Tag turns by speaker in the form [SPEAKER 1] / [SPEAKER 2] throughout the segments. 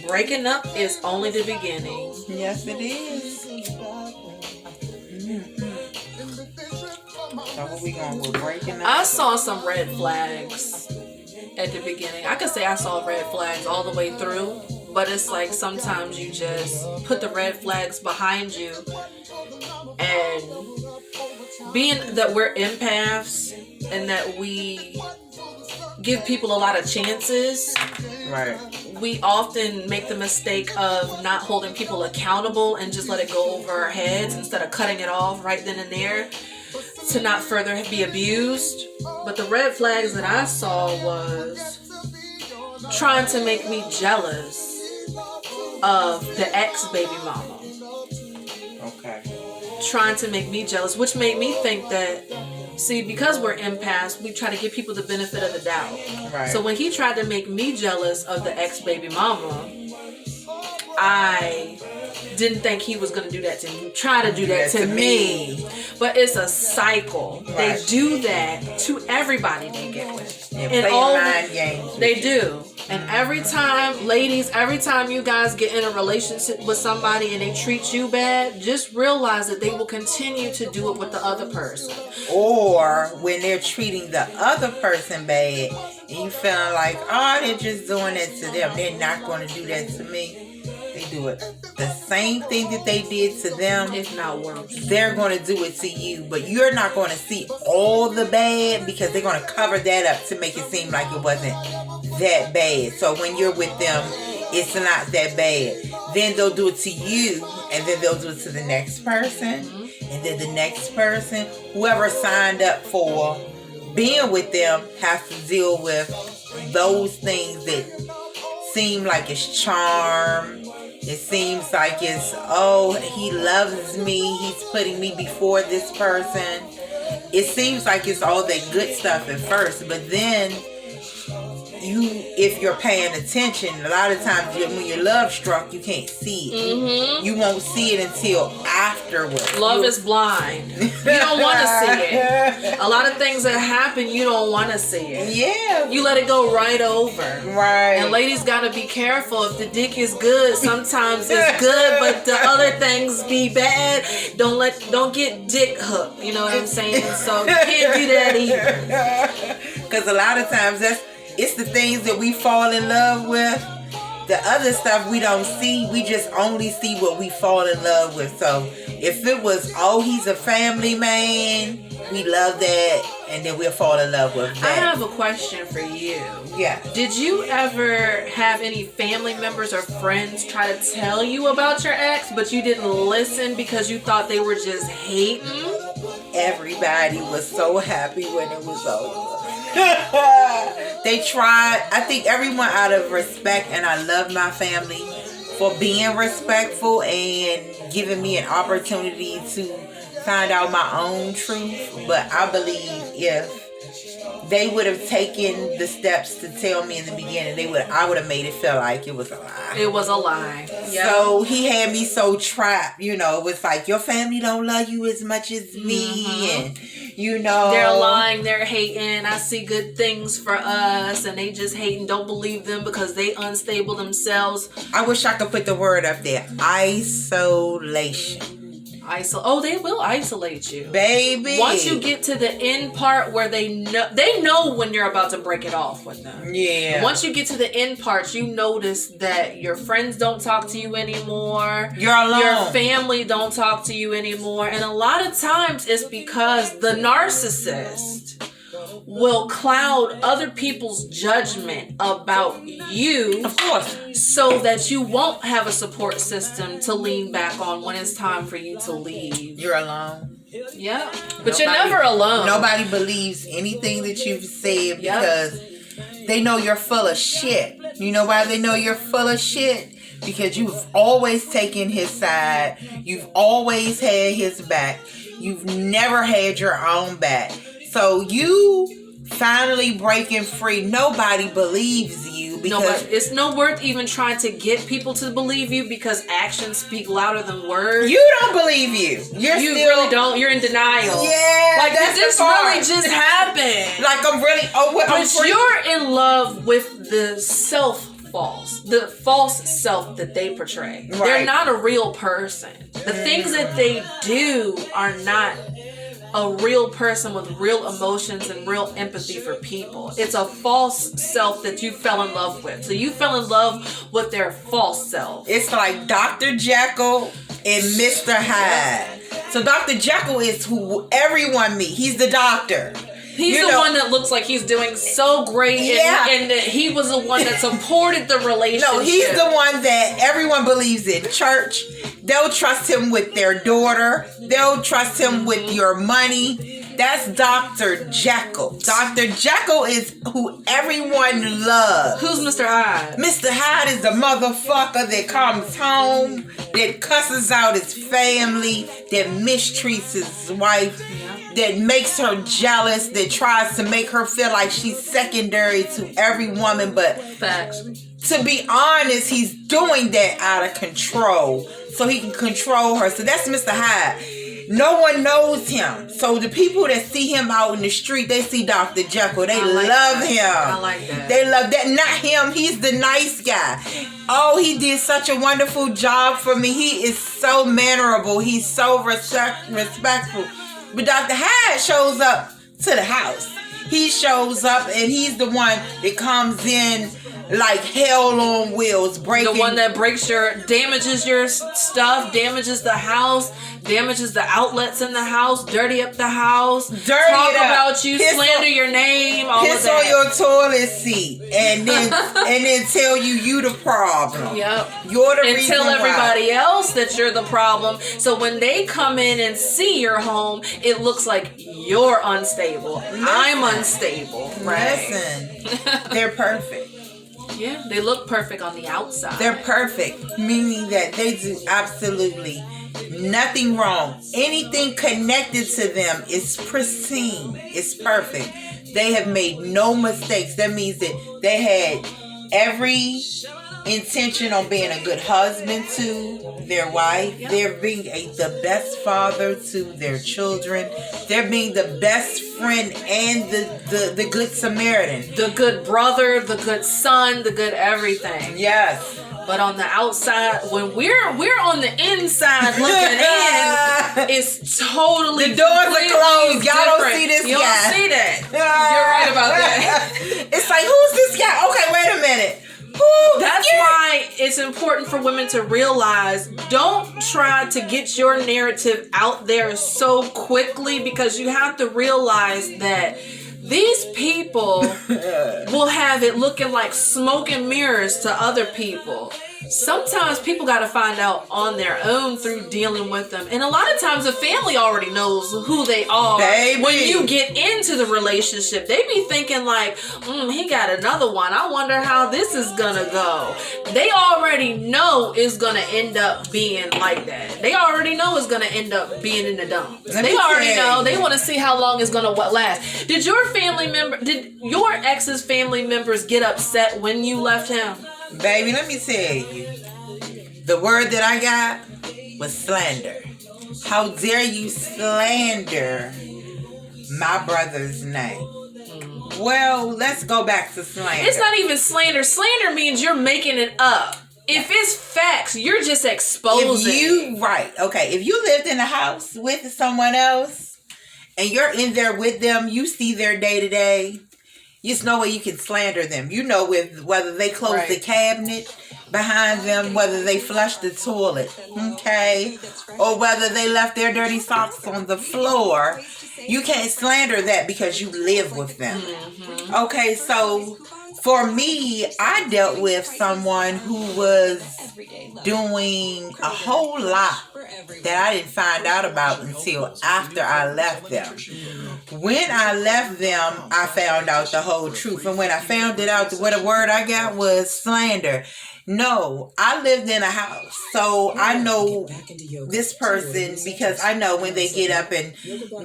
[SPEAKER 1] Breaking up is only the beginning.
[SPEAKER 2] Yes, it is. So what we going with? Breaking up?
[SPEAKER 1] I saw some red flags at the beginning. I could say I saw red flags all the way through, but it's like sometimes you just put the red flags behind you, and being that we're empaths and that we give people a lot of chances,
[SPEAKER 2] right?
[SPEAKER 1] We often make the mistake of not holding people accountable and just let it go over our heads instead of cutting it off right then and there to not further be abused. But the red flags that I saw was trying to make me jealous of the ex-baby mama.
[SPEAKER 2] Okay.
[SPEAKER 1] Trying to make me jealous, which made me think that, see, because we're empaths, we try to give people the benefit of the doubt.
[SPEAKER 2] Right.
[SPEAKER 1] So when he tried to make me jealous of the ex-baby mama, I didn't think he was going to do that to me. Try to do that to me. But it's a cycle. Right. They do that to everybody they get with.
[SPEAKER 2] Yeah, and all mind games.
[SPEAKER 1] They do. And every time, ladies, every time you guys get in a relationship with somebody and they treat you bad, just realize that they will continue to do it with the other person.
[SPEAKER 2] Or when they're treating the other person bad and you feeling like, oh, they're just doing it to them. They're not going to do that to me. They do it. The same thing that they did to them,
[SPEAKER 1] if not worse,
[SPEAKER 2] they're going to do it to you. But you're not going to see all the bad because they're going to cover that up to make it seem like it wasn't that bad. So when you're with them, it's not that bad. Then they'll do it to you, and then they'll do it to the next person, and then the next person. Whoever signed up for being with them has to deal with those things that seem like it's charm. It seems like it's, oh, he loves me. He's putting me before this person. It seems like it's all that good stuff at first, but then if you're paying attention, a lot of times when you're love struck, you can't see it. Mm-hmm. You won't see it until afterwards.
[SPEAKER 1] Love is blind. You don't want to see it. A lot of things that happen, you don't want to see it.
[SPEAKER 2] Yeah.
[SPEAKER 1] You let it go right over.
[SPEAKER 2] Right.
[SPEAKER 1] And ladies got to be careful. If the dick is good, sometimes it's good, but the other things be bad. Don't get dick hooked. You know what I'm saying? So you can't do that either.
[SPEAKER 2] Because a lot of times it's the things that we fall in love with. The other stuff we don't see. We just only see what we fall in love with. So if it was, oh, he's a family man, we love that, and then we'll fall in love with that.
[SPEAKER 1] I have a question for you.
[SPEAKER 2] Yeah.
[SPEAKER 1] Did you ever have any family members or friends try to tell you about your ex, but you didn't listen because you thought they were just hating?
[SPEAKER 2] Everybody was so happy when it was over. They tried. I think everyone out of respect, and I love my family for being respectful and giving me an opportunity to find out my own truth. But I believe if they would have taken the steps to tell me in the beginning, I would have made it feel like it was a lie.
[SPEAKER 1] It was a lie. Yep.
[SPEAKER 2] So he had me so trapped, it was like, your family don't love you as much as me, and
[SPEAKER 1] they're lying, they're hating. I see good things for us, and they just hating. Don't believe them because they unstable themselves.
[SPEAKER 2] I wish I could put the word up there. Isolation.
[SPEAKER 1] Oh, they will isolate you,
[SPEAKER 2] baby.
[SPEAKER 1] Once you get to the end part where they know when you're about to break it off with them.
[SPEAKER 2] Yeah.
[SPEAKER 1] Once you get to the end part, you notice that your friends don't talk to you anymore.
[SPEAKER 2] You're alone.
[SPEAKER 1] Your family don't talk to you anymore, and a lot of times it's because the narcissist will cloud other people's judgment about you,
[SPEAKER 2] of course,
[SPEAKER 1] so that you won't have a support system to lean back on when it's time for you to leave.
[SPEAKER 2] You're alone.
[SPEAKER 1] Yeah, but you're never alone.
[SPEAKER 2] Nobody believes anything that you've said because they know you're full of shit. You know why they know you're full of shit? Because you've always taken his side. You've always had his back. You've never had your own back. So you finally breaking free. Nobody believes you
[SPEAKER 1] No,
[SPEAKER 2] because
[SPEAKER 1] but it's no worth even trying to get people to believe you because actions speak louder than words.
[SPEAKER 2] you don't believe you. You still,
[SPEAKER 1] really don't. You're in denial.
[SPEAKER 2] Yeah,
[SPEAKER 1] like
[SPEAKER 2] that's
[SPEAKER 1] this
[SPEAKER 2] the part.
[SPEAKER 1] really just happened.
[SPEAKER 2] Like I'm really.
[SPEAKER 1] But you're in love with the the false self that they portray.
[SPEAKER 2] Right.
[SPEAKER 1] They're not a real person. The things that they do are not a real person with real emotions and real empathy for people. It's a false self that you fell in love with. So you fell in love with their false self.
[SPEAKER 2] It's like Dr. Jekyll and Mr. Hyde. So Dr. Jekyll is who everyone meets. He's the doctor.
[SPEAKER 1] He's the one that looks like he's doing so great, and that he was the one that supported the relationship.
[SPEAKER 2] No, he's the one that everyone believes in. Church, they'll trust him with their daughter. They'll trust him with your money. That's Dr. Jekyll. Dr. Jekyll is who everyone loves.
[SPEAKER 1] Who's Mr. Hyde?
[SPEAKER 2] Mr. Hyde is the motherfucker that comes home, that cusses out his family, that mistreats his wife, that makes her jealous, that tries to make her feel like she's secondary to every woman. But
[SPEAKER 1] facts.
[SPEAKER 2] To be honest, he's doing that out of control so he can control her. So that's Mr. Hyde. No one knows him. So the people that see him out in the street, they see Dr. Jekyll. They love him.
[SPEAKER 1] I like that.
[SPEAKER 2] They love that. Not him. He's the nice guy. Oh, he did such a wonderful job for me. He is so mannerable. He's so respectful. But Dr. Hyde shows up to the house. He shows up and he's the one that comes in like hell on wheels, breaking.
[SPEAKER 1] The one that damages your stuff, damages the house, damages the outlets in the house, dirty up the house, talk about you, slander your name, all of that.
[SPEAKER 2] Piss on your toilet seat, and then tell you the problem.
[SPEAKER 1] Yep.
[SPEAKER 2] You're the
[SPEAKER 1] and
[SPEAKER 2] reason
[SPEAKER 1] tell everybody
[SPEAKER 2] why.
[SPEAKER 1] else that you're the problem. So when they come in and see your home, it looks like you're unstable. I'm unstable. Right?
[SPEAKER 2] Listen, they're perfect.
[SPEAKER 1] Yeah, they look perfect on the outside.
[SPEAKER 2] They're perfect, meaning that they do absolutely nothing wrong. Anything connected to them is pristine. It's perfect. They have made no mistakes. That means that they had every intention on being a good husband to their wife. Yep. They're being the best father to their children. They're being the best friend and the good Samaritan.
[SPEAKER 1] The good brother, the good son, the good everything.
[SPEAKER 2] Yes.
[SPEAKER 1] But on the outside, when we're on the inside looking in, it's totally
[SPEAKER 2] the doors are closed. Y'all don't see this guy.
[SPEAKER 1] You don't see that. You're right about that.
[SPEAKER 2] It's like, who's this guy? Okay, wait a minute.
[SPEAKER 1] That's why it's important for women to realize, don't try to get your narrative out there so quickly, because you have to realize that these people will have it looking like smoke and mirrors to other people. Sometimes people got to find out on their own through dealing with them. And a lot of times the family already knows who they are.
[SPEAKER 2] Baby.
[SPEAKER 1] When you get into the relationship, they be thinking like, he got another one. I wonder how this is going to go. They already know it's going to end up being like that. They already know it's going to end up being in the dumps. They already know. They want to see how long it's going to last. Did your ex's family members get upset when you left him?
[SPEAKER 2] Baby, let me tell you. The word that I got was slander. How dare you slander my brother's name? Well, let's go back to slander.
[SPEAKER 1] It's not even slander. Slander means you're making it up. If it's facts, you're just exposing.
[SPEAKER 2] If you lived in a house with someone else and you're in there with them, you see their day to day. There's no way you can slander them. You know whether they close the cabinet behind them, whether they flush the toilet, okay? Or whether they left their dirty socks on the floor. You can't slander that because you live with them. Mm-hmm. Okay, so for me, I dealt with someone who was doing a whole lot that I didn't find out about until after I left them. When I left them, I found out the whole truth. And when I found it out, what a word I got was slander. No, I lived in a house, so I know this person because I know when they get up and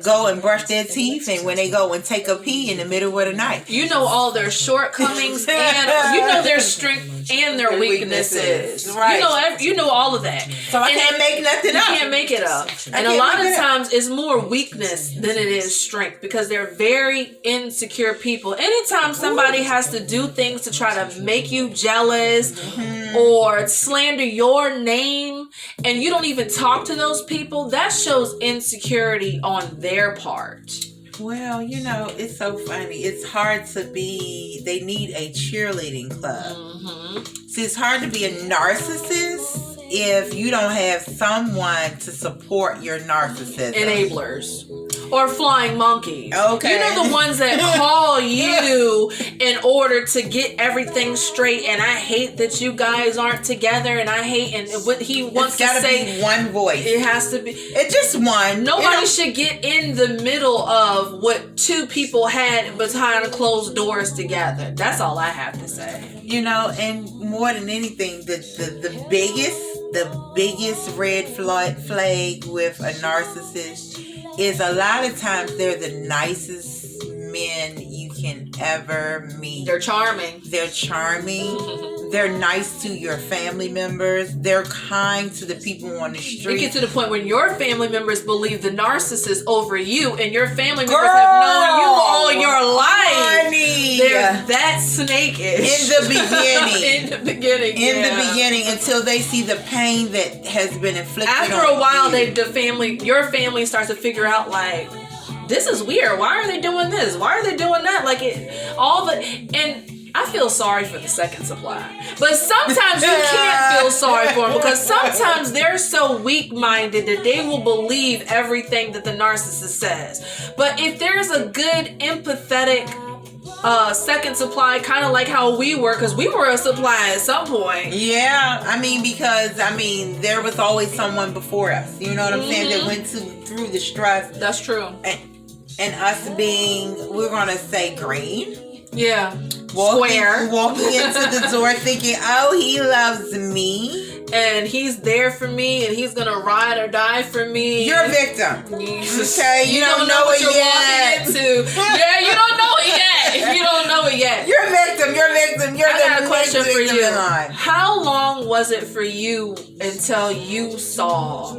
[SPEAKER 2] go and brush their teeth and when they go and take a pee in the middle of the night.
[SPEAKER 1] You know all their shortcomings and you know their strength and their weaknesses.
[SPEAKER 2] Right.
[SPEAKER 1] You know all of that.
[SPEAKER 2] So I can't make nothing up.
[SPEAKER 1] You can't make it up. And a lot of times it's more weakness than it is strength because they're very insecure people. Anytime somebody has to do things to try to make you jealous or slander your name and you don't even talk to those people, that shows insecurity on their part.
[SPEAKER 2] Well, you know, it's so funny. It's hard to be, they need a cheerleading club. See, it's hard to be a narcissist if you don't have someone to support your narcissism.
[SPEAKER 1] Enablers. Or flying monkeys.
[SPEAKER 2] Okay.
[SPEAKER 1] You know the ones that call you in order to get everything straight. And I hate that you guys aren't together. And I hate and what he wants to say.
[SPEAKER 2] Be one voice.
[SPEAKER 1] It has to be.
[SPEAKER 2] It's just one.
[SPEAKER 1] Nobody should get in the middle of what two people had behind closed doors together. That's all I have to say.
[SPEAKER 2] You know, and more than anything, the biggest red flag with a narcissist is a lot of times they're the nicest men you can ever meet.
[SPEAKER 1] They're charming.
[SPEAKER 2] They're nice to your family members. They're kind to the people on the street.
[SPEAKER 1] You get to the point when your family members believe the narcissist over you, and your family members have known you all your life.
[SPEAKER 2] Honey.
[SPEAKER 1] They're that snakish.
[SPEAKER 2] In the beginning.
[SPEAKER 1] In the beginning,
[SPEAKER 2] until they see the pain that has been inflicted.
[SPEAKER 1] After a while, your family starts to figure out like, this is weird. Why are they doing this? Why are they doing that? Like and I feel sorry for the second supply. But sometimes you can't feel sorry for them because sometimes they're so weak-minded that they will believe everything that the narcissist says. But if there's a good, empathetic second supply, kind of like how we were, because we were a supply at some point.
[SPEAKER 2] Yeah, because there was always someone before us. You know what I'm saying? That went through the stress.
[SPEAKER 1] That's true.
[SPEAKER 2] And us being, we're going to say green.
[SPEAKER 1] Yeah.
[SPEAKER 2] Walking into the door thinking, oh, he loves me.
[SPEAKER 1] And he's there for me and he's going to ride or die for me.
[SPEAKER 2] You're a victim. Okay? You don't know
[SPEAKER 1] what
[SPEAKER 2] it
[SPEAKER 1] you're
[SPEAKER 2] yet.
[SPEAKER 1] walking into. Yeah, you don't know it yet. You don't know it yet.
[SPEAKER 2] You're a victim. I got a question for you.
[SPEAKER 1] How long was it for you until you saw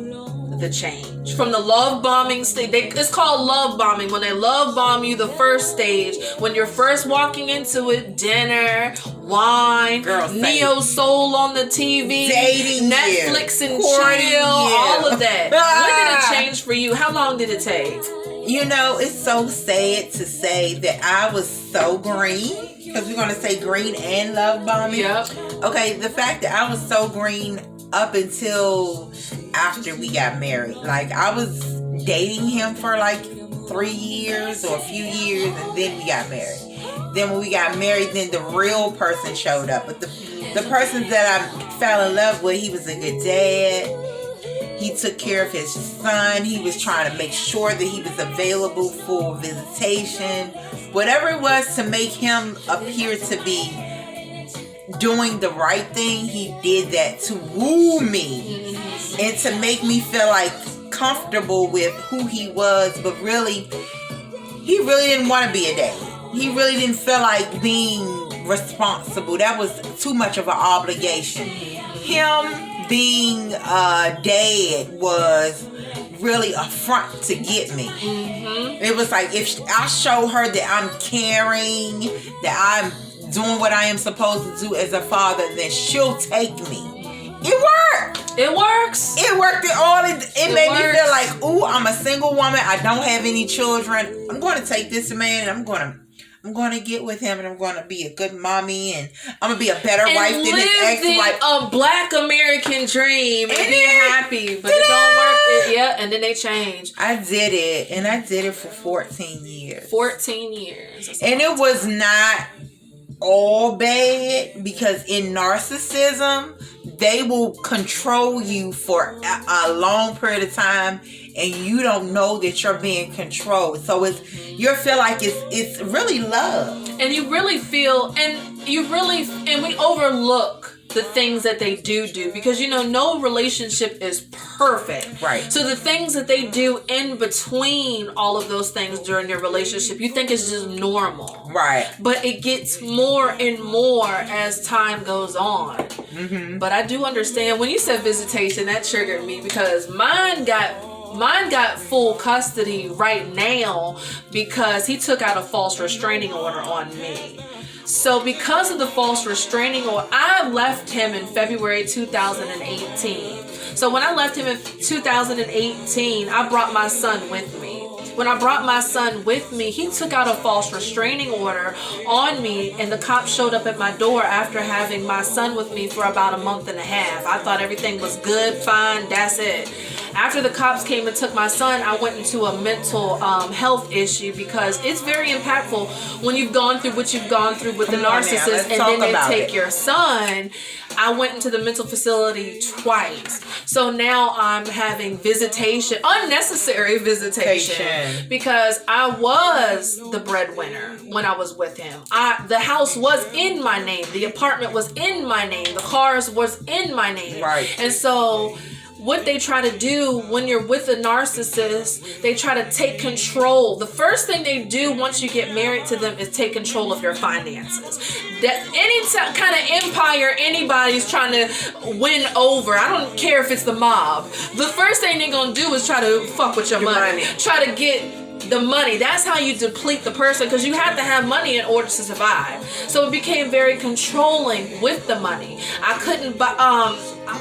[SPEAKER 1] the change from the love bombing stage? It's called love bombing. When they love bomb you, the first stage, when you're first walking into it, dinner, wine, neo soul on the TV,
[SPEAKER 2] dating,
[SPEAKER 1] Netflix and chill, all of that. When did it change for you? How long did it take?
[SPEAKER 2] You know, it's so sad to say that I was so green, because we're going to say green and love bombing.
[SPEAKER 1] Yep.
[SPEAKER 2] Okay, the fact that I was so green up until after we got married. Like, I was dating him for like 3 years or a few years, and then we got married. Then when we got married, then the real person showed up. But the person that I fell in love with, he was a good dad. He took care of his son. He was trying to make sure that he was available for visitation. Whatever it was to make him appear to be doing the right thing, he did that to woo me and to make me feel like comfortable with who he was. But really, he really didn't want to be a dad. He really didn't feel like being responsible. That was too much of an obligation. Him being a dad was really a front to get me. It was like, if I show her that I'm caring, that I'm doing what I am supposed to do as a father, then she'll take me. It worked.
[SPEAKER 1] It works.
[SPEAKER 2] It worked. It made me feel like, ooh, I'm a single woman. I don't have any children. I'm going to take this man and I'm going to get with him, and I'm going to be a good mommy, and I'm going to be a better wife than his ex-wife.
[SPEAKER 1] A black American dream and be happy, but it don't work. And then they change.
[SPEAKER 2] I did it, and I did it for 14 years.
[SPEAKER 1] 14 years.
[SPEAKER 2] And it was not all bad, because in narcissism, they will control you for a long period of time, and you don't know that you're being controlled. So you feel like it's really love.
[SPEAKER 1] And you really feel, and we overlook the things that they do, because no relationship is perfect.
[SPEAKER 2] Right.
[SPEAKER 1] So the things that they do in between all of those things during your relationship, you think is just normal.
[SPEAKER 2] Right.
[SPEAKER 1] But it gets more and more as time goes on.
[SPEAKER 2] Mm-hmm.
[SPEAKER 1] But I do understand when you said visitation, that triggered me because mine got full custody right now because he took out a false restraining order on me. So because of the false restraining order, I left him in February 2018. So when I left him in 2018, I brought my son with me. When I brought my son with me, he took out a false restraining order on me, and the cops showed up at my door after having my son with me for about a month and a half. I thought everything was good, fine, that's it. After the cops came and took my son, I went into a mental health issue because it's very impactful when you've gone through what you've gone through with the narcissist, and then they take your son. I went into the mental facility twice. So now I'm having visitation, unnecessary visitation, because I was the breadwinner when I was with him. The house was in my name. The apartment was in my name. The cars was in my name.
[SPEAKER 2] Right.
[SPEAKER 1] And so what they try to do when you're with a narcissist, they try to take control. The first thing they do once you get married to them is take control of your finances. That any kind of empire anybody's trying to win over, I don't care if it's the mob, the first thing they're going to do is try to fuck with your money. Try to get the money. That's how you deplete the person, because you have to have money in order to survive. So it became very controlling with the money. I couldn't buy,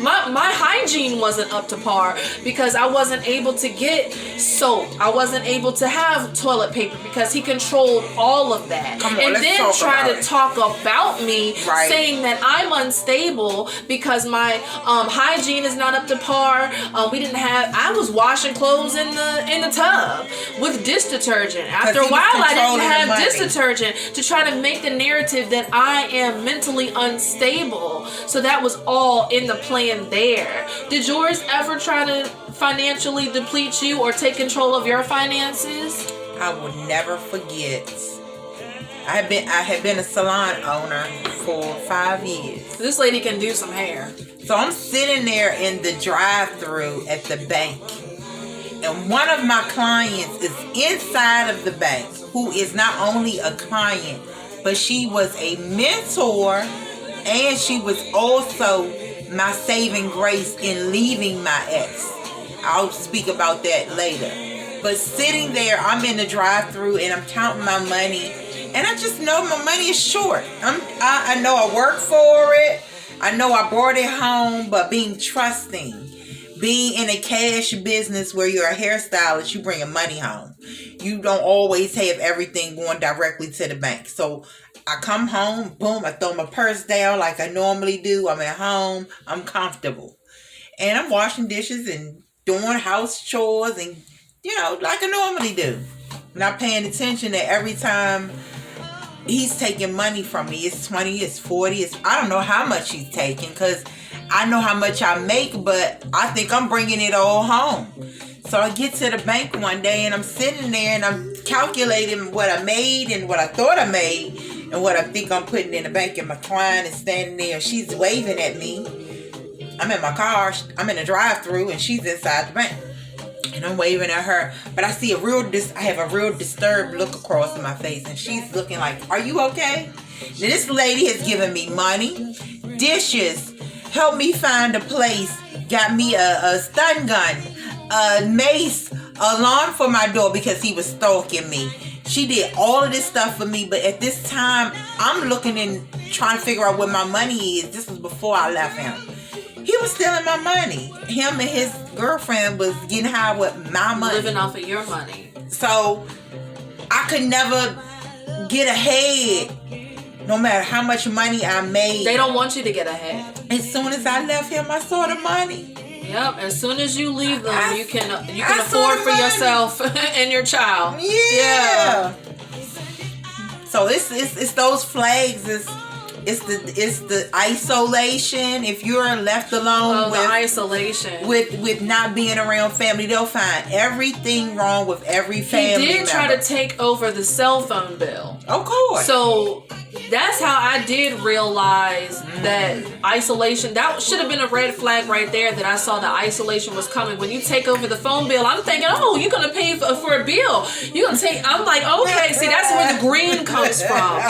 [SPEAKER 1] my hygiene wasn't up to par because I wasn't able to get soap. I wasn't able to have toilet paper because he controlled all of that. And then try to talk about me, saying that I'm unstable because my hygiene is not up to par. I was washing clothes in the tub with dish detergent. After a while, I didn't have dish detergent to try to make the narrative that I am mentally unstable. So that was all in the plan there. Did yours ever try to financially deplete you or take control of your finances?
[SPEAKER 2] I will never forget. I had been a salon owner for 5 years.
[SPEAKER 1] This lady can do some hair.
[SPEAKER 2] So I'm sitting there in the drive-thru at the bank, and one of my clients is inside of the bank, who is not only a client, but she was a mentor, and she was also my saving grace in leaving my ex. I'll speak about that later. But sitting there, I'm in the drive-thru and I'm counting my money, and I just know my money is short. I know I worked for it. I know I brought it home, but being trusting, being in a cash business where you're a hairstylist, you bring your money home. You don't always have everything going directly to the bank. So I come home, boom, I throw my purse down like I normally do. I'm at home, I'm comfortable. And I'm washing dishes and doing house chores and, like I normally do. Not paying attention that every time he's taking money from me, it's 20, it's 40, I don't know how much he's taking, because I know how much I make, but I think I'm bringing it all home. So I get to the bank one day and I'm sitting there and I'm calculating what I made and what I thought I made and what I think I'm putting in the bank, and my client is standing there and she's waving at me. I'm in my car, I'm in the drive-thru, and she's inside the bank. And I'm waving at her, but I see I have a real disturbed look across my face, and she's looking like, "Are you okay?" Now, this lady has given me money, dishes, helped me find a place, got me a stun gun, a mace, alarm for my door because he was stalking me. She did all of this stuff for me, but at this time, I'm looking and trying to figure out what my money is. This was before I left him. He was stealing my money. Him and his girlfriend was getting high with my money.
[SPEAKER 1] Living off of your money.
[SPEAKER 2] So I could never get ahead, no matter how much money I made.
[SPEAKER 1] They don't want you to get ahead.
[SPEAKER 2] As soon as I left him, I saw the money.
[SPEAKER 1] Yep. As soon as you leave them, you can afford for yourself and your child.
[SPEAKER 2] Yeah. So it's those flags. It's the isolation. If you're left alone
[SPEAKER 1] with the isolation,
[SPEAKER 2] with not being around family, they'll find everything wrong with every family member.
[SPEAKER 1] He did try to take over the cell phone bill.
[SPEAKER 2] Of course.
[SPEAKER 1] So that's how I did realize that isolation, that should have been a red flag right there, that I saw that isolation was coming. When you take over the phone bill, I'm thinking, oh, you're going to pay for a bill. You're going to take, I'm like, okay, see, that's where the green comes from.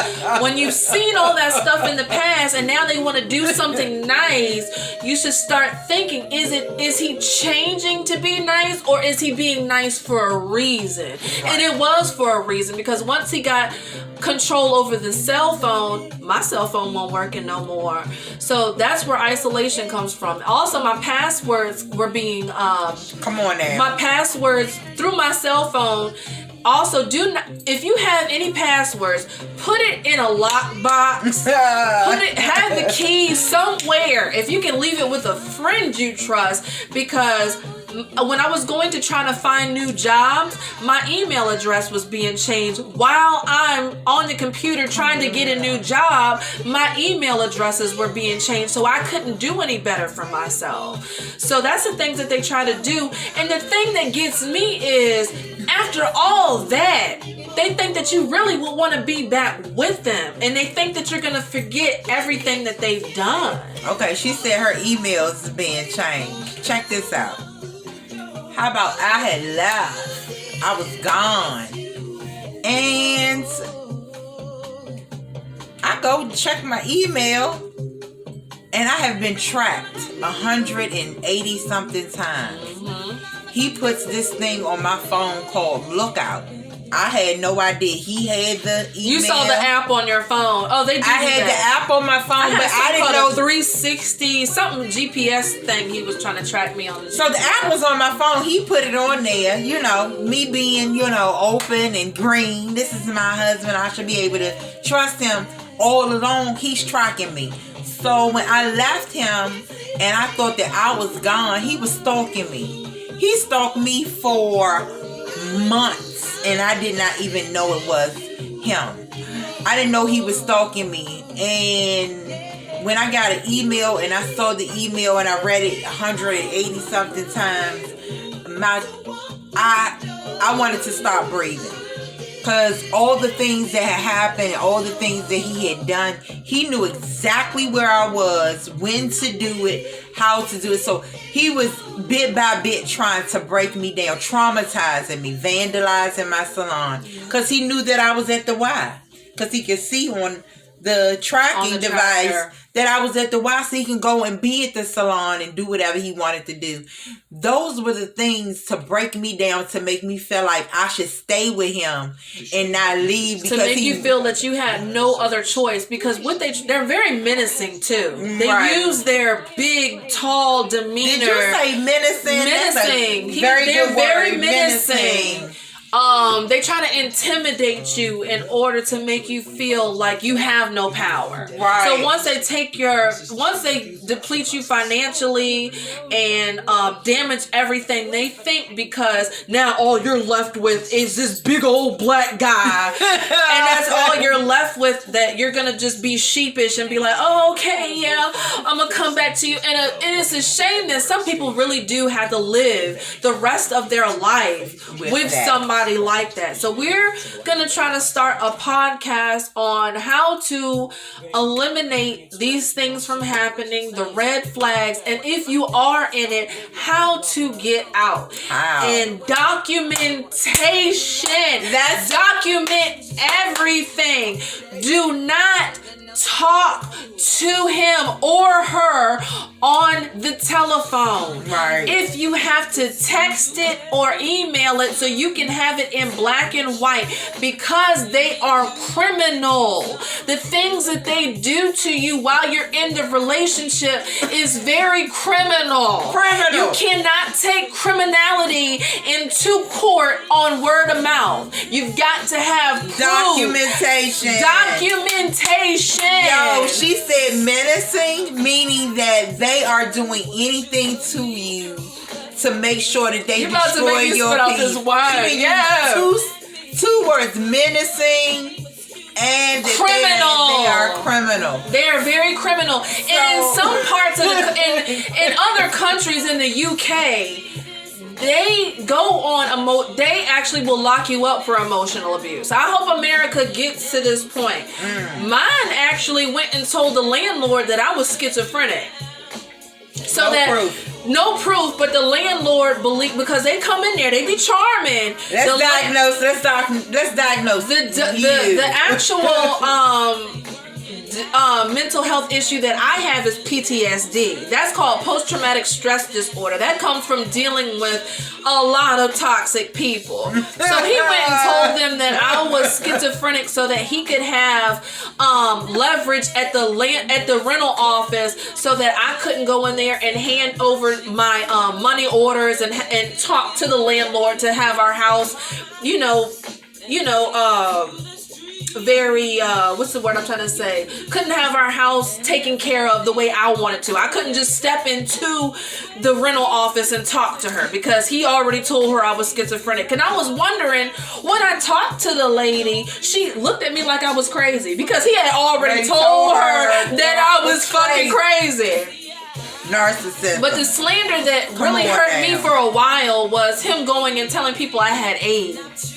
[SPEAKER 1] When you've seen all that stuff in the past and now they want to do something nice, you should start thinking, is he changing to be nice, or is he being nice for a reason? And it was for a reason, because once he got control over the cell phone, my cell phone won't working no more. So that's where isolation comes from. Also, my passwords were being
[SPEAKER 2] come on now.
[SPEAKER 1] My passwords through my cell phone. Also, do not, if you have any passwords, put it in a lockbox. Have the key somewhere. If you can leave it with a friend you trust, because when I was going to try to find new jobs, my email address was being changed while I'm on the computer trying to get a new job. My email addresses were being changed, so I couldn't do any better for myself. So that's the things that they try to do. And the thing that gets me is, after all that, they think that you really will want to be back with them, and they think that you're going to forget everything that they've done.
[SPEAKER 2] Okay, she said her emails is being changed. Check this out. How about I had left? I was gone. And I go check my email, and I have been tracked 180 something times. He puts this thing on my phone called Lookout. I had no idea he had the email.
[SPEAKER 1] You saw the app on your phone. Oh, they did.
[SPEAKER 2] I had the app on my phone, but I didn't know
[SPEAKER 1] 360 something GPS thing he was trying to track me on.
[SPEAKER 2] So the app was on my phone. He put it on there. You know, me being, you know, open and green. This is my husband. I should be able to trust him. All along, he's tracking me. So when I left him and I thought that I was gone, he was stalking me. He stalked me for months, and I did not even know it was him. I didn't know he was stalking me. And when I got an email and I saw the email and I read it 180 something times, I wanted to stop breathing. Because all the things that had happened, all the things that he had done, he knew exactly where I was, when to do it, how to do it. So he was bit by bit trying to break me down, traumatizing me, vandalizing my salon. Because he knew that I was at the Y. Because he could see on the tracking device that I was at the Y, so he can go and be at the salon and do whatever he wanted to do. Those were the things to break me down, to make me feel like I should stay with him and not leave.
[SPEAKER 1] To make you feel that you had no other choice, because they're very menacing too. They use their big, tall demeanor.
[SPEAKER 2] Did you say menacing?
[SPEAKER 1] Menacing. They're very menacing. They try to intimidate you in order to make you feel like you have no power.
[SPEAKER 2] Right.
[SPEAKER 1] So once they deplete you financially and damage everything, they think because now all you're left with is this big old black guy, and that's all you're left with, that you're gonna just be sheepish and be like, oh, okay, yeah, I'm gonna come back to you. And it's a shame that some people really do have to live the rest of their life with somebody like that. So we're gonna try to start a podcast on how to eliminate these things from happening, the red flags, and if you are in it, how to get out. And documentation. Document everything. Do not talk to him or her on the telephone.
[SPEAKER 2] Right.
[SPEAKER 1] If you have to text it or email it so you can have it in black and white, because they are criminal. The things that they do to you while you're in the relationship is very criminal. You cannot take criminality into court on word of mouth. You've got to have proof. Documentation.
[SPEAKER 2] Yo, she said menacing, meaning that they are doing anything to you to make sure that they destroy your peace.
[SPEAKER 1] Yeah.
[SPEAKER 2] Two words: menacing and criminal. They are criminal.
[SPEAKER 1] They are very criminal. And in some parts of in other countries in the UK, they go on they actually will lock you up for emotional abuse. I hope America gets to this point. Mine actually went and told the landlord that I was schizophrenic. So no proof, but the landlord believed, because they come in there, they be charming.
[SPEAKER 2] Let's diagnose
[SPEAKER 1] the actual mental health issue that I have is PTSD. That's called post-traumatic stress disorder. That comes from dealing with a lot of toxic people. So he went and told them that I was schizophrenic so that he could have leverage at the rental office, so that I couldn't go in there and hand over my money orders and talk to the landlord to have our house, very what's the word I'm trying to say, couldn't have our house taken care of the way I wanted to. I couldn't just step into the rental office and talk to her because he already told her I was schizophrenic. And I was wondering, when I talked to the lady, she looked at me like I was crazy because he had already told her that I was fucking crazy.
[SPEAKER 2] Narcissist.
[SPEAKER 1] But the slander that really hurt me for a while was him going and telling people I had AIDS.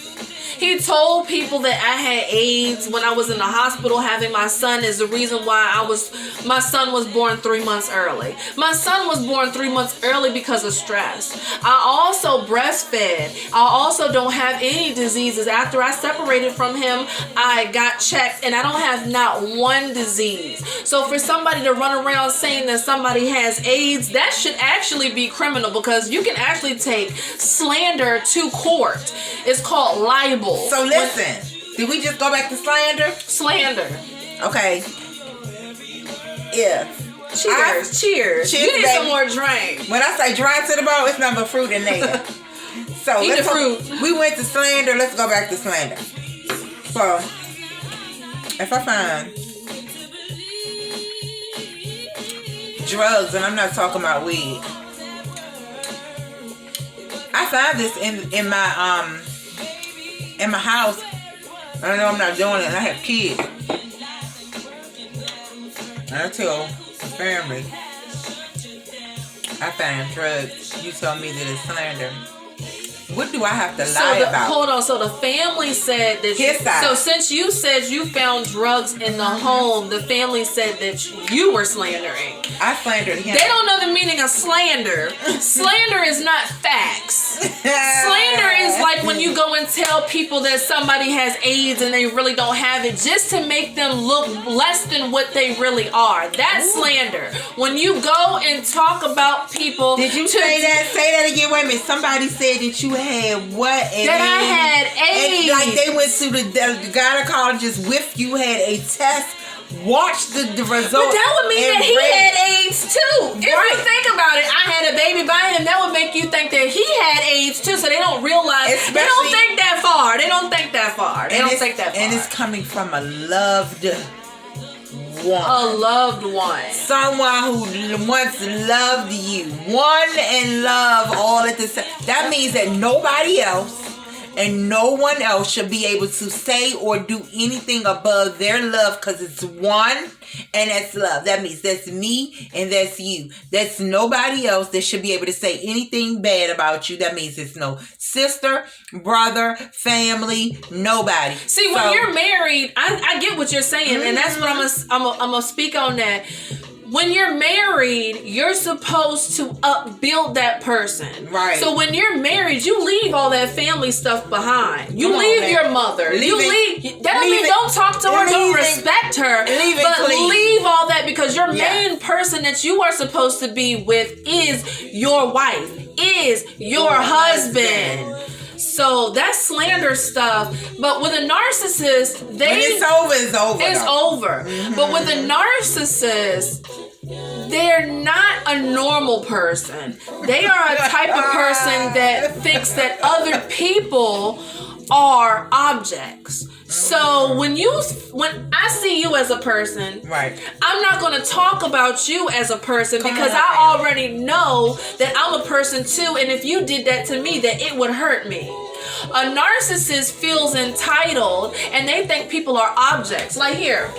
[SPEAKER 1] He told people that I had AIDS when I was in the hospital having my son is the reason why my son was born 3 months early. My son was born 3 months early because of stress. I also breastfed. I also don't have any diseases. After I separated from him, I got checked and I don't have not one disease. So for somebody to run around saying that somebody has AIDS, that should actually be criminal, because you can actually take slander to court. It's called libel.
[SPEAKER 2] So listen, did we just go back to slander?
[SPEAKER 1] Slander.
[SPEAKER 2] Okay. Yeah.
[SPEAKER 1] Cheers. You need
[SPEAKER 2] baby.
[SPEAKER 1] some more drink.
[SPEAKER 2] When I say dry to the bone, it's number fruit in there. So
[SPEAKER 1] Eat the fruit.
[SPEAKER 2] We went to slander. Let's go back to slander. So, if I find drugs, and I'm not talking about weed, I find this in my house. I know I'm not doing it. I have kids. I tell the family I find drugs. You tell me that it's slander. What do I have to lie about?
[SPEAKER 1] Hold on. So the family said that. So since you said you found drugs in the home, the family said that you were slandering.
[SPEAKER 2] I slandered him.
[SPEAKER 1] They don't know the meaning of slander. Slander is not facts. Slander is like when you go and tell people that somebody has AIDS and they really don't have it, just to make them look less than what they really are. That's slander. When you go and talk about people.
[SPEAKER 2] Did you say that? Say that again. Wait a minute. Somebody said that you had what?
[SPEAKER 1] And that I had AIDS.
[SPEAKER 2] And like they went to the gynecologist with you, had a test. Watch the result. But
[SPEAKER 1] that would mean that he had AIDS too. If you think about it, I had a baby by him. That would make you think that he had AIDS too. So they don't realize. They don't think that far. They don't think that far.
[SPEAKER 2] And it's coming from a loved one.
[SPEAKER 1] A loved one.
[SPEAKER 2] Someone who once loved you. One and love all at the same. That means that nobody else and no one else should be able to say or do anything above their love, because it's one and that's love. That means that's me and that's you. That's nobody else that should be able to say anything bad about you. That means it's no sister, brother, family, nobody.
[SPEAKER 1] See, when you're married, I get what you're saying, and that's what I'm gonna speak on that. When you're married, you're supposed to upbuild that person.
[SPEAKER 2] Right.
[SPEAKER 1] So when you're married, you leave all that family stuff behind. You leave your mother. That don't mean don't talk to her, don't respect her. But leave all that, because your main person that you are supposed to be with is your wife, is your husband. So that's slander stuff. But with a narcissist, when
[SPEAKER 2] it's over, it's over.
[SPEAKER 1] It's over. Mm-hmm. But with a narcissist, they're not a normal person. They are a type of person that thinks that other people are objects. So when I see you as a person,
[SPEAKER 2] right,
[SPEAKER 1] I'm not going to talk about you as a person because I already know that I'm a person too, and if you did that to me, that it would hurt me. A narcissist feels entitled, and they think people are objects. Like here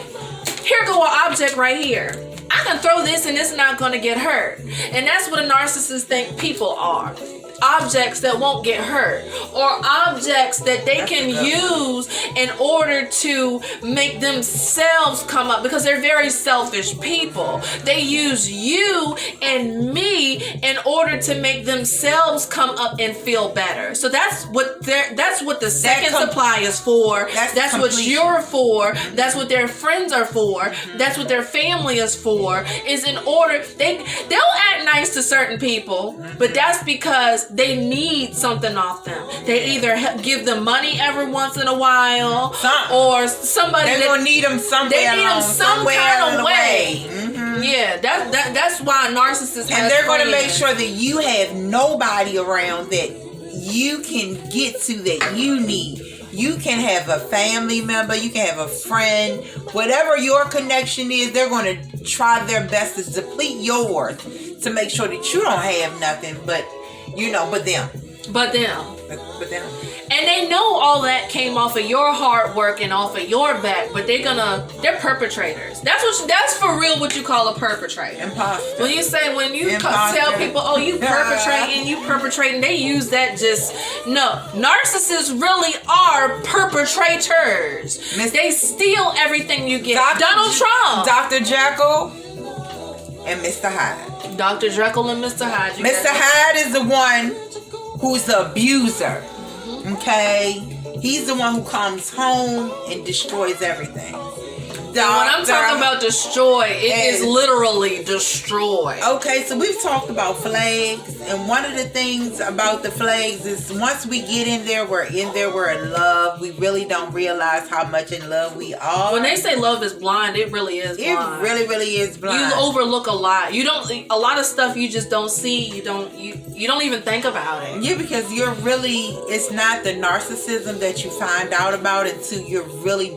[SPEAKER 1] go an object right here. I can throw this and it's not going to get hurt. And that's what a narcissist think people are. objects that won't get hurt, or objects that they can use in order to make themselves come up, because they're very selfish people. They use you and me in order to make themselves come up and feel better. So that's what the second supply is for. That's what you're for. That's what their friends are for. That's what their family is for. Is in order they'll act nice to certain people, but that's because they need something off them. They either give them money every once in a while, or somebody
[SPEAKER 2] they're gonna need them somewhere.
[SPEAKER 1] They need them some kind of way.
[SPEAKER 2] Mm-hmm.
[SPEAKER 1] Yeah, that's why narcissists
[SPEAKER 2] and they're going to make sure that you have nobody around that you can get to that you need. You can have a family member, you can have a friend, whatever your connection is, they're going to try their best to deplete yours to make sure that you don't have nothing but them.
[SPEAKER 1] But them.
[SPEAKER 2] But them.
[SPEAKER 1] And they know all that came off of your hard work and off of your back, but they're perpetrators. That's for real what you call a perpetrator.
[SPEAKER 2] Imposter.
[SPEAKER 1] When you tell people, oh, you perpetrating, they use that no. Narcissists really are perpetrators. They steal everything you get. Donald Trump.
[SPEAKER 2] Dr. Jekyll and Mr. Hyde.
[SPEAKER 1] Dr. Jekyll and Mr. Hyde.
[SPEAKER 2] Mr. Hyde is the one who's the abuser. Okay? He's the one who comes home and destroys everything.
[SPEAKER 1] When I'm talking about destroy, it is literally destroy.
[SPEAKER 2] Okay, so we've talked about flags, and one of the things about the flags is once we get in there, we're in love. We really don't realize how much in love we are.
[SPEAKER 1] When they say love is blind, it really is blind.
[SPEAKER 2] It really, really is blind.
[SPEAKER 1] You overlook a lot. A lot of stuff you just don't see. You don't even think about it.
[SPEAKER 2] Yeah, because it's not the narcissism that you find out about until you're really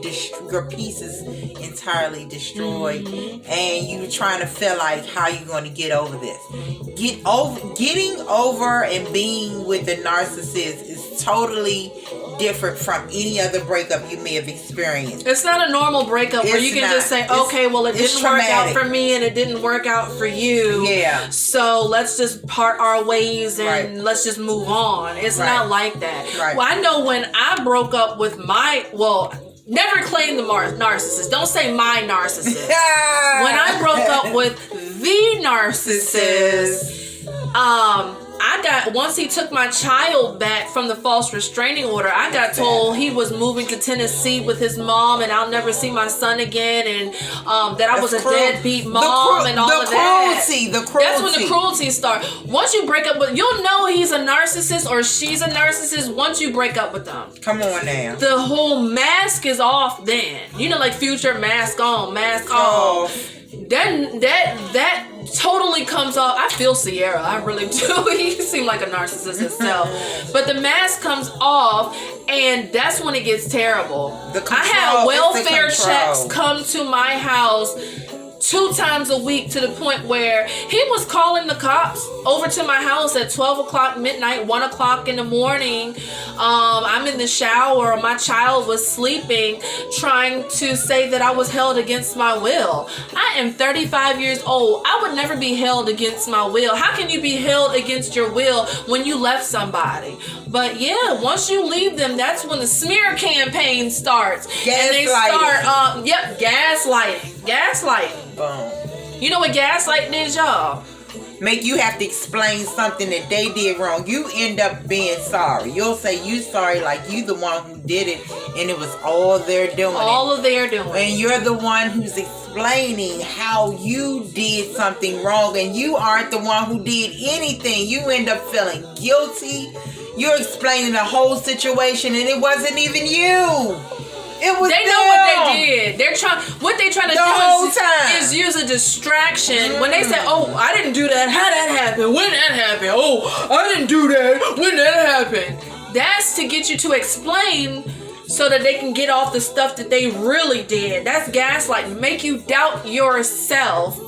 [SPEAKER 2] your piece is entirely destroyed, and you trying to feel like how you going to get over this. Getting over and being with the narcissist is totally different from any other breakup you may have experienced.
[SPEAKER 1] It's not a normal breakup where you can just say, okay, well, it didn't work out for me and it didn't work out for you. Yeah. So let's just part our ways and let's just move on. It's not like that. Right. Well, I know when I broke up with never claim the narcissist. Don't say my narcissist. When I broke up with the narcissist, once he took my child back from the false restraining order, I got told he was moving to Tennessee with his mom and I'll never see my son again, and that I was a deadbeat mom and all of that. The cruelty. That's when the cruelty starts. Once you break up you'll know he's a narcissist or she's a narcissist once you break up with them.
[SPEAKER 2] Come on now.
[SPEAKER 1] The whole mask is off then. Like Future, mask on, mask off. That totally comes off. I feel Sierra. I really do. He seemed like a narcissist himself. But the mask comes off, and that's when it gets terrible. I had welfare checks come to my house 2 times a week to the point where he was calling the cops over to my house at 12 o'clock midnight, 1 o'clock in the morning. I'm in the shower. My child was sleeping, trying to say that I was held against my will. I am 35 years old. I would never be held against my will. How can you be held against your will when you left somebody? But yeah, once you leave them, that's when the smear campaign starts. And they start, gaslighting.
[SPEAKER 2] Boom.
[SPEAKER 1] You know what gaslighting is, y'all?
[SPEAKER 2] Make you have to explain something that they did wrong. You end up being sorry. You'll say you sorry like you the one who did it and it was all they're doing. And you're the one who's explaining how you did something wrong and you aren't the one who did anything. You end up feeling guilty. You're explaining the whole situation and it wasn't even you. They know what they did. What they're trying to do is use a distraction. When they say, oh, I didn't do that. How that happened? When that happened? Oh, I didn't do that. When that happened? That's to get you to explain so that they can get off the stuff that they really did. That's gaslighting. Make you doubt yourself.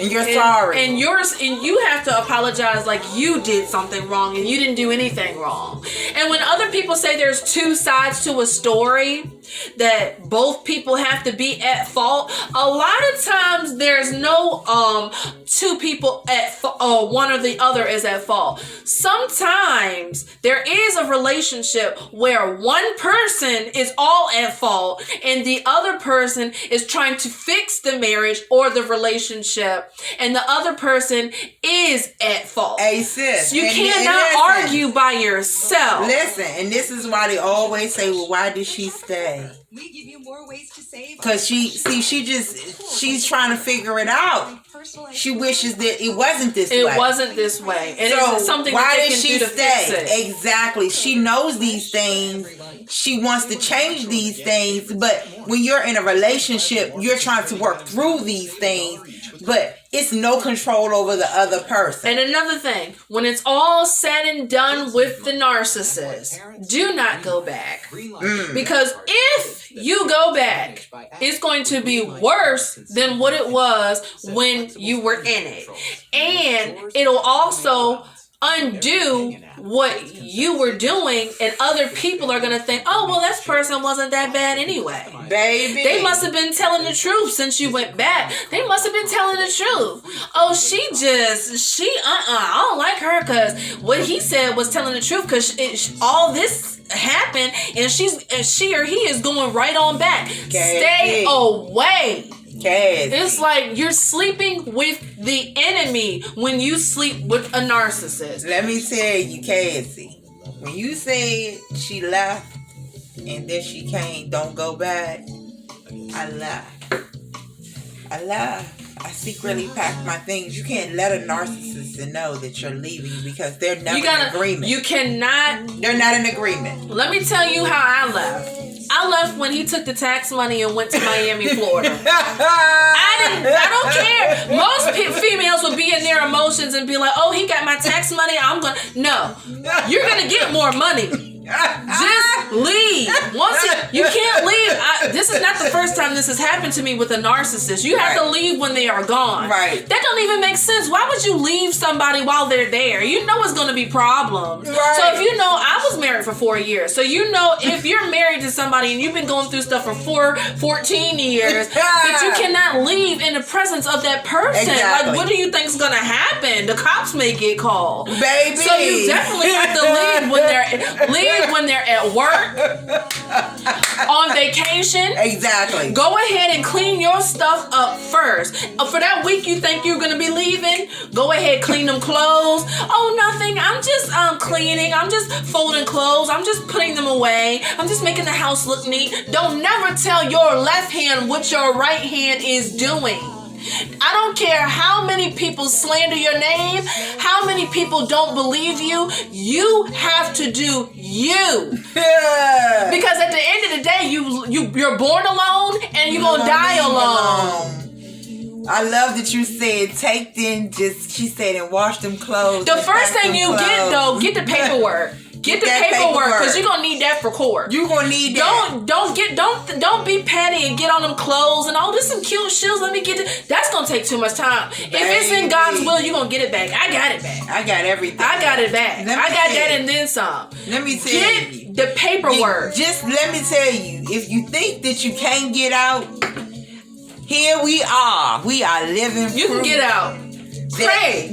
[SPEAKER 2] And you're sorry.
[SPEAKER 1] And you have to apologize like you did something wrong and you didn't do anything wrong. And when other people say there's 2 sides to a story, that both people have to be at fault. A lot of times there's no two people at one or the other is at fault. Sometimes there is a relationship where one person is all at fault and the other person is trying to fix the marriage or the relationship, and the other person is at fault.
[SPEAKER 2] Hey, sis.
[SPEAKER 1] You cannot argue by yourself.
[SPEAKER 2] Listen, and this is why they always say, well, why did she stay?
[SPEAKER 3] We give you more ways to save.
[SPEAKER 2] Because she's trying to figure it out. She wishes that it wasn't this way.
[SPEAKER 1] It wasn't this way. It isn't something
[SPEAKER 2] why
[SPEAKER 1] that they
[SPEAKER 2] did
[SPEAKER 1] can
[SPEAKER 2] she
[SPEAKER 1] do to
[SPEAKER 2] stay?
[SPEAKER 1] fix it.
[SPEAKER 2] Exactly. She knows these things. She wants to change these things. But when you're in a relationship, you're trying to work through these things. But it's no control over the other person.
[SPEAKER 1] And another thing, when it's all said and done with the narcissist, do not go back. Because if you go back, it's going to be worse than what it was when you were in it. And it'll also undo what you were doing, and other people are going to think, oh, well, this person wasn't that bad anyway.
[SPEAKER 2] Baby.
[SPEAKER 1] They must have been telling the truth since you went back. They must have been telling the truth. Oh, I don't like her because what he said was telling the truth, because all this happened and she or he is going right on back. Stay away.
[SPEAKER 2] Cassie.
[SPEAKER 1] It's like you're sleeping with the enemy when you sleep with a narcissist.
[SPEAKER 2] Let me tell you, Cassie, when you said she left and then she came, don't go back, I left. I secretly packed my things. You can't let a narcissist know that you're leaving because they're never in agreement.
[SPEAKER 1] You cannot.
[SPEAKER 2] They're not in agreement.
[SPEAKER 1] Let me tell you how I left. I left when he took the tax money and went to Miami, Florida. I don't care. Most females would be in their emotions and be like, oh, he got my tax money. No, you're going to get more money. Just leave. You can't leave. This is not the first time this has happened to me with a narcissist. You have to leave when they are gone.
[SPEAKER 2] Right.
[SPEAKER 1] That don't even make sense. Why would you leave somebody while they're there? You know it's going to be problems.
[SPEAKER 2] Right.
[SPEAKER 1] So if you know, I was married for 4 years. So you know if you're married to somebody and you've been going through stuff for 14 years, that you cannot leave in the presence of that person.
[SPEAKER 2] Exactly.
[SPEAKER 1] Like, what do you think is going to happen? The cops may get called.
[SPEAKER 2] Baby.
[SPEAKER 1] So you definitely have to leave when they're at work, on vacation.
[SPEAKER 2] Exactly.
[SPEAKER 1] Go ahead and clean your stuff up first. For that week you think you're going to be leaving, go ahead, clean them clothes. Oh, nothing. I'm just cleaning. I'm just folding clothes. I'm just putting them away. I'm just making the house look neat. Don't never tell your left hand what your right hand is doing. I don't care how many people slander your name, how many people don't believe you. You have to do you. Because at the end of the day, you're born alone and you're gonna die alone.
[SPEAKER 2] I love that you said take them. She said and wash them clothes.
[SPEAKER 1] The first thing you get though, get the paperwork. Get the paperwork because you're gonna need that for court.
[SPEAKER 2] You're gonna need that.
[SPEAKER 1] Don't be petty and get on them clothes and all this some cute shoes. Let me get it. That's gonna take too much time. Baby. If it's in God's will, you're gonna get it back. I got it back.
[SPEAKER 2] I got everything.
[SPEAKER 1] I got it back. I got that and then some.
[SPEAKER 2] Let me tell you.
[SPEAKER 1] Get the paperwork.
[SPEAKER 2] Just let me tell you. If you think that you can't get out, here we are. We are living.
[SPEAKER 1] You can get out. Pray.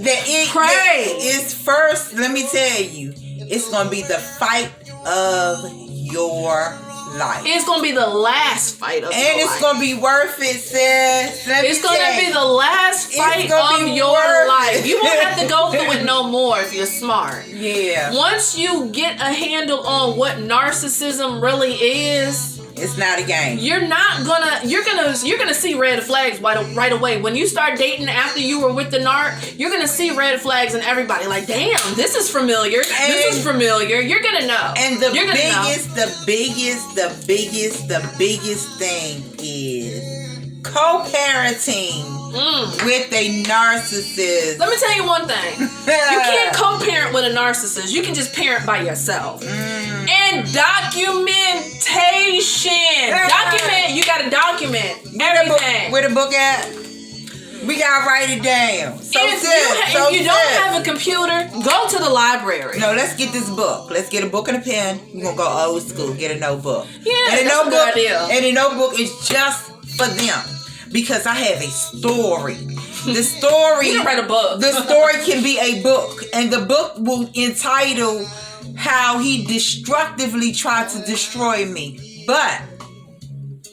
[SPEAKER 2] Pray. It's first. Let me tell you. It's going to be the fight of your life.
[SPEAKER 1] It's going to be the last fight of your life.
[SPEAKER 2] And it's going to be worth it, sis.
[SPEAKER 1] It's going to be the last fight of your life. You won't have to go through it no more if you're smart.
[SPEAKER 2] Yeah.
[SPEAKER 1] Once you get a handle on what narcissism really is,
[SPEAKER 2] it's not a game.
[SPEAKER 1] You're gonna see red flags right away. When you start dating after you were with the narc, you're gonna see red flags in everybody. Like, damn, this is familiar. This is familiar. You're gonna know.
[SPEAKER 2] And the biggest thing is co-parenting with a narcissist.
[SPEAKER 1] Let me tell you one thing. You can't co-parent with a narcissist. You can just parent by yourself. And documentation. You gotta document everything.
[SPEAKER 2] Where the book at? We gotta write it down. So
[SPEAKER 1] if you don't have a computer, go to the library.
[SPEAKER 2] No, let's get this book. Let's get a book and a pen. We're gonna go old school. Get a notebook.
[SPEAKER 1] Yeah,
[SPEAKER 2] and a
[SPEAKER 1] that's
[SPEAKER 2] notebook,
[SPEAKER 1] a good idea.
[SPEAKER 2] And a notebook is just for them because I have a story. The story.
[SPEAKER 1] You can write a book.
[SPEAKER 2] The story can be a book, and the book will entitle how he destructively tried to destroy me, but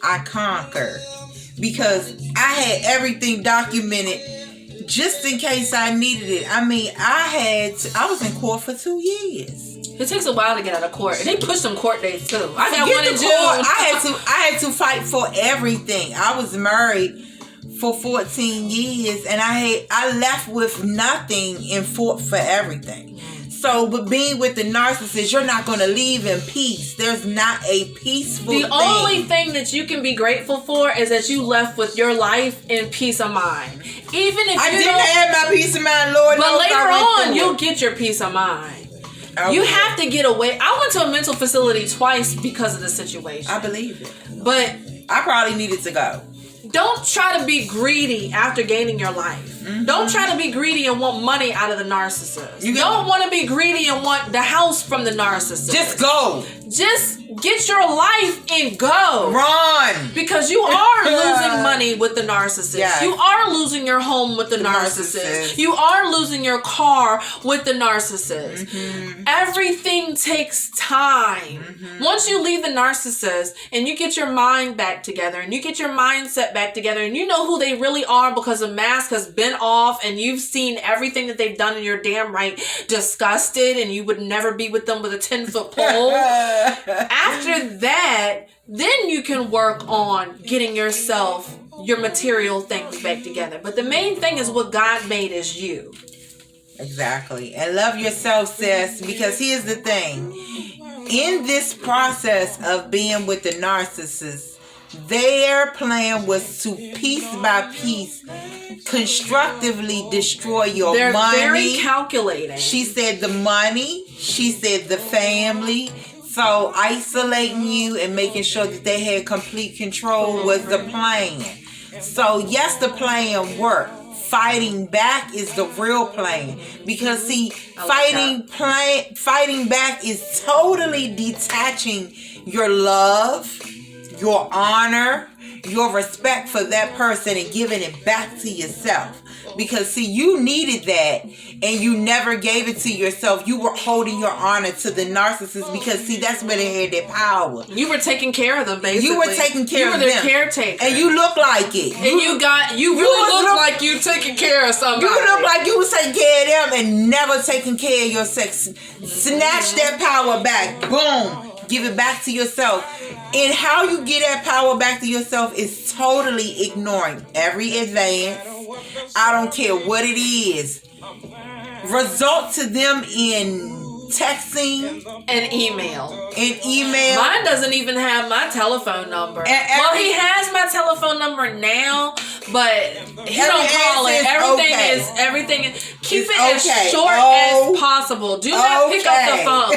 [SPEAKER 2] I conquered because I had everything documented just in case I needed it. I mean, I was in court for 2 years.
[SPEAKER 1] It takes a while to get out of court. And they push some court dates too. I got
[SPEAKER 2] Forget
[SPEAKER 1] one in
[SPEAKER 2] the
[SPEAKER 1] June.
[SPEAKER 2] court. I had to fight for everything. I was married for 14 years and I left with nothing and fought for everything. So, but being with the narcissist, you're not going to leave in peace. There's not a peaceful thing.
[SPEAKER 1] The only thing that you can be grateful for is that you left with your life in peace of mind. Even if
[SPEAKER 2] I
[SPEAKER 1] you
[SPEAKER 2] didn't
[SPEAKER 1] don't
[SPEAKER 2] have my peace of mind, Lord.
[SPEAKER 1] But
[SPEAKER 2] knows
[SPEAKER 1] later
[SPEAKER 2] I went
[SPEAKER 1] on,
[SPEAKER 2] through
[SPEAKER 1] you'll
[SPEAKER 2] it.
[SPEAKER 1] get your peace of mind.
[SPEAKER 2] Okay.
[SPEAKER 1] You have to get away. I went to a mental facility twice because of the situation.
[SPEAKER 2] I believe it.
[SPEAKER 1] But
[SPEAKER 2] I probably needed to go.
[SPEAKER 1] don't try to be greedy after gaining your life. Mm-hmm. Don't try to be greedy and want money out of the narcissist. You don't want to be greedy and want the house from the narcissist.
[SPEAKER 2] Just go.
[SPEAKER 1] Just get your life and go.
[SPEAKER 2] Run.
[SPEAKER 1] Because you are losing money with the narcissist.
[SPEAKER 2] Yes.
[SPEAKER 1] You are losing your home with the narcissist. You are losing your car with the narcissist. Mm-hmm. Everything takes time. Mm-hmm. Once you leave the narcissist and you get your mind back together and you get your mindset back together and you know who they really are because the mask has been off and you've seen everything that they've done and you're damn right disgusted and you would never be with them with a 10-foot pole. After that, then you can work on getting yourself, your material things back together. But the main thing is what God made is you.
[SPEAKER 2] Exactly. And love yourself, sis, because here's the thing. In this process of being with the narcissist, their plan was to piece by piece constructively destroy your
[SPEAKER 1] They're
[SPEAKER 2] money.
[SPEAKER 1] They're very calculating.
[SPEAKER 2] She said the money. She said the family. So isolating you and making sure that they had complete control was the plan. So yes, the plan worked. Fighting back is the real plan. Because see, fighting back is totally detaching your love, your honor, your respect for that person and giving it back to yourself. Because see, you needed that and you never gave it to yourself. You were holding your honor to the narcissist because see, that's where they had their power.
[SPEAKER 1] You were taking care of them, basically.
[SPEAKER 2] You were taking care of them.
[SPEAKER 1] You were their caretaker.
[SPEAKER 2] And you look like it.
[SPEAKER 1] And you really look like you taking care of somebody.
[SPEAKER 2] You look like you was taking care of them and never taking care of your sex. Snatch that power back. Boom. Give it back to yourself. And how you get that power back to yourself is totally ignoring every advance. I don't care what it is. Result to them in texting
[SPEAKER 1] and email.
[SPEAKER 2] Mine
[SPEAKER 1] doesn't even have my telephone number. Well, he has my telephone number now, but he don't call it. Everything is keep it as short as possible. Do not pick up the phone.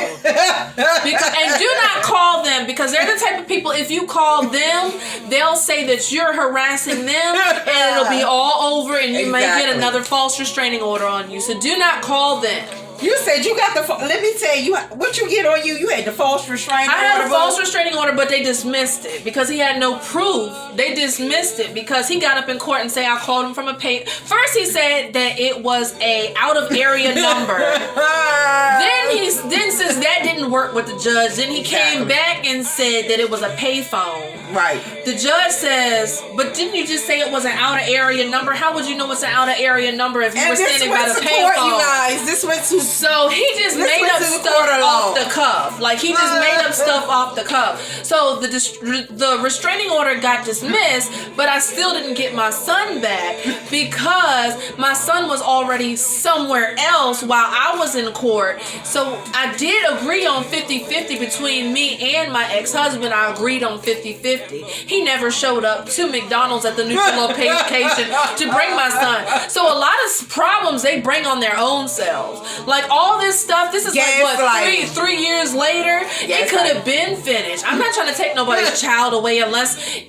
[SPEAKER 1] And do not call them because they're the type of people, if you call them, they'll say that you're harassing them and it'll be all over and you may get another false restraining order on you. So do not call them.
[SPEAKER 2] You said you got let me tell you, what you get on you, you had the false restraining order.
[SPEAKER 1] I had a false restraining order, but they dismissed it because he had no proof. They dismissed it because he got up in court and said I called him from a pay. First he said that it was a out of area number. then since that didn't work with the judge, then he came back and said that it was a payphone.
[SPEAKER 2] Right.
[SPEAKER 1] The judge says, but didn't you just say it was an out of area number? How would you know it's an out of area number if you were standing by the payphone?
[SPEAKER 2] You guys, this went to.
[SPEAKER 1] So he just made up stuff off the cuff. Like he just made up stuff off the cuff. So the restraining order got dismissed, but I still didn't get my son back because my son was already somewhere else while I was in court. So I did agree on 50-50 between me and my ex-husband. I agreed on 50-50. He never showed up to McDonald's at the neutral location to bring my son. So a lot of problems problems they bring on their own selves. Like all this stuff, this is like what, three years later, it could have been finished. I'm not trying to take nobody's child away unless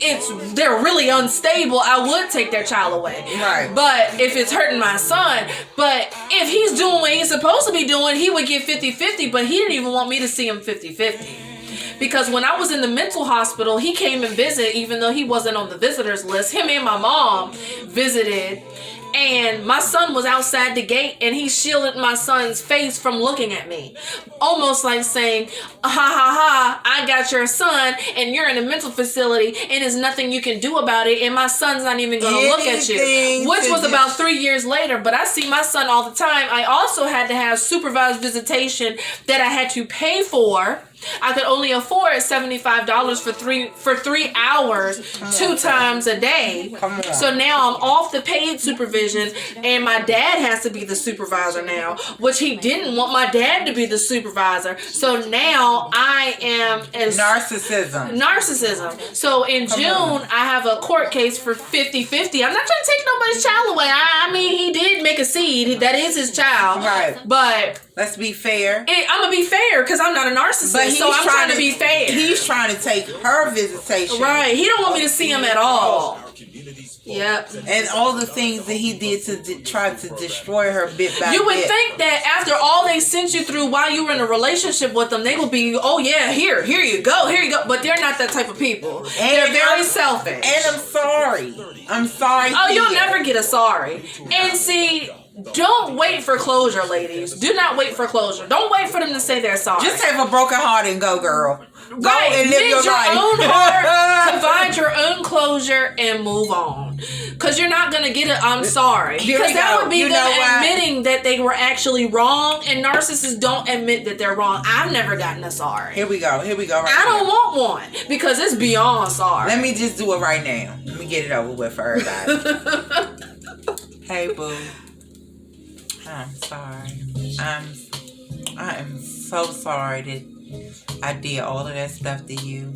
[SPEAKER 1] they're really unstable. I would take their child away.
[SPEAKER 2] Right.
[SPEAKER 1] But if it's hurting my son, but if he's doing what he's supposed to be doing, he would get 50-50, but he didn't even want me to see him 50-50. Because when I was in the mental hospital, he came and visited, even though he wasn't on the visitors list. Him and my mom visited, and my son was outside the gate, and he shielded my son's face from looking at me. Almost like saying, ha ha ha, I got your son, and you're in a mental facility, and there's nothing you can do about it, and my son's not even going to look at you. Which was about 3 years later, but I see my son all the time. I also had to have supervised visitation that I had to pay for. I could only afford $75 for 3 hours, 2 times a day. So now I'm off the paid supervision, and my dad has to be the supervisor now, which he didn't want my dad to be the supervisor. So now I am narcissism. So in June, I have a court case for 50-50. I'm not trying to take nobody's child away. I mean, he did make a seed. That is his child.
[SPEAKER 2] Right.
[SPEAKER 1] But
[SPEAKER 2] let's be fair.
[SPEAKER 1] I'm going to be fair because I'm not a narcissist. But so I'm trying to be fair.
[SPEAKER 2] He's trying to take her visitation.
[SPEAKER 1] Right. He don't want me to see him at all. Yep.
[SPEAKER 2] And all the things that he did to try to destroy her bit by bit.
[SPEAKER 1] You would think that after all they sent you through while you were in a relationship with them, they would be, oh yeah, here you go. But they're not that type of people. They're very selfish.
[SPEAKER 2] And I'm sorry.
[SPEAKER 1] Oh, you'll never get a sorry. And see, don't wait for closure, ladies. Do not wait for closure. Don't wait for them to say they're sorry.
[SPEAKER 2] Just have a broken heart and go, girl. Go and live your life.
[SPEAKER 1] Own heart, provide your own closure, and move on. Because you're not going to get it, I'm sorry. Because that would be them admitting that they were actually wrong, and narcissists don't admit that they're wrong. I've never gotten a sorry.
[SPEAKER 2] Here we go.
[SPEAKER 1] I don't want one because it's beyond sorry.
[SPEAKER 2] Let me just do it right now. Let me get it over with for everybody. Hey, boo. I'm sorry. I am so sorry that I did all of that stuff to you.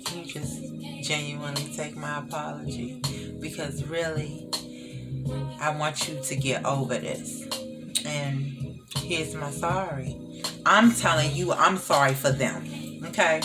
[SPEAKER 2] Can you just genuinely take my apology? Because really, I want you to get over this. And here's my sorry. I'm telling you, I'm sorry for them. Okay?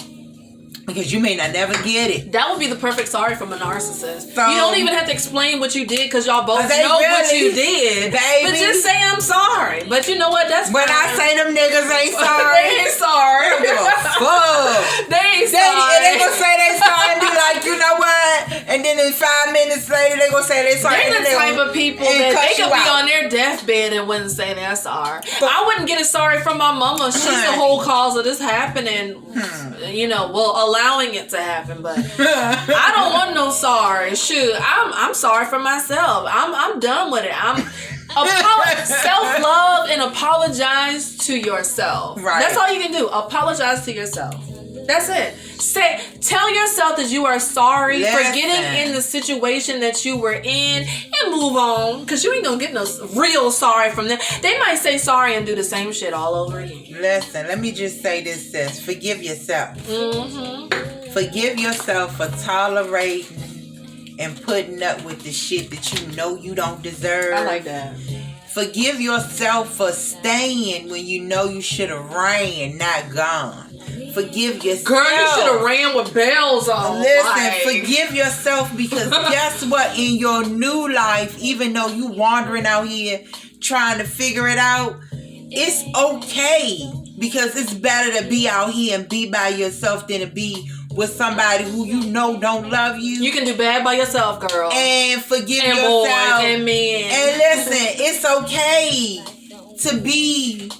[SPEAKER 2] Because you may not never get it.
[SPEAKER 1] That would be the perfect sorry from a narcissist. So, you don't even have to explain what you did because y'all both know what you did.
[SPEAKER 2] Baby.
[SPEAKER 1] But just say I'm sorry. But you know what? That's
[SPEAKER 2] when I say them niggas ain't sorry.
[SPEAKER 1] They ain't sorry.
[SPEAKER 2] They don't give a fuck.
[SPEAKER 1] They ain't sorry.
[SPEAKER 2] And they gonna say they sorry and be like, you know what? And then in 5 minutes later, they gonna say they sorry.
[SPEAKER 1] They're the type of people that they could be on their deathbed and wouldn't say they're sorry. I wouldn't get a sorry from my mama. She's the whole cause of this happening. You know, allowing it to happen, but I don't want no sorry. Shoot, I'm sorry for myself. I'm done with it. Self-love and apologize to yourself. Right. That's all you can do. Apologize to yourself. That's it. Tell yourself that you are sorry for getting in the situation that you were in and move on. Because you ain't going to get no real sorry from them. They might say sorry and do the same shit all over again.
[SPEAKER 2] Listen, let me just say this, sis. Forgive yourself. Mm-hmm. Forgive yourself for tolerating and putting up with the shit that you know you don't deserve.
[SPEAKER 1] I like that.
[SPEAKER 2] Forgive yourself for staying when you know you should have ran, not gone. Forgive yourself.
[SPEAKER 1] Girl, you should have ran with bells on.
[SPEAKER 2] Listen, forgive yourself because guess what? In your new life, even though you wandering out here trying to figure it out, it's okay. Because it's better to be out here and be by yourself than to be with somebody who you know don't love you.
[SPEAKER 1] You can do bad by yourself, girl.
[SPEAKER 2] And forgive
[SPEAKER 1] and
[SPEAKER 2] yourself.
[SPEAKER 1] Boys and men.
[SPEAKER 2] And listen, it's okay to be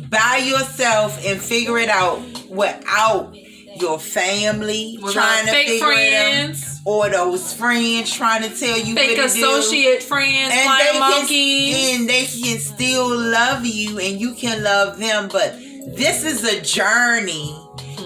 [SPEAKER 2] by yourself and figure it out without your family trying to figure it out, or those friends trying to tell you
[SPEAKER 1] fake
[SPEAKER 2] what to do.
[SPEAKER 1] Associate friends, flying monkeys,
[SPEAKER 2] and they can still love you, and you can love them. But this is a journey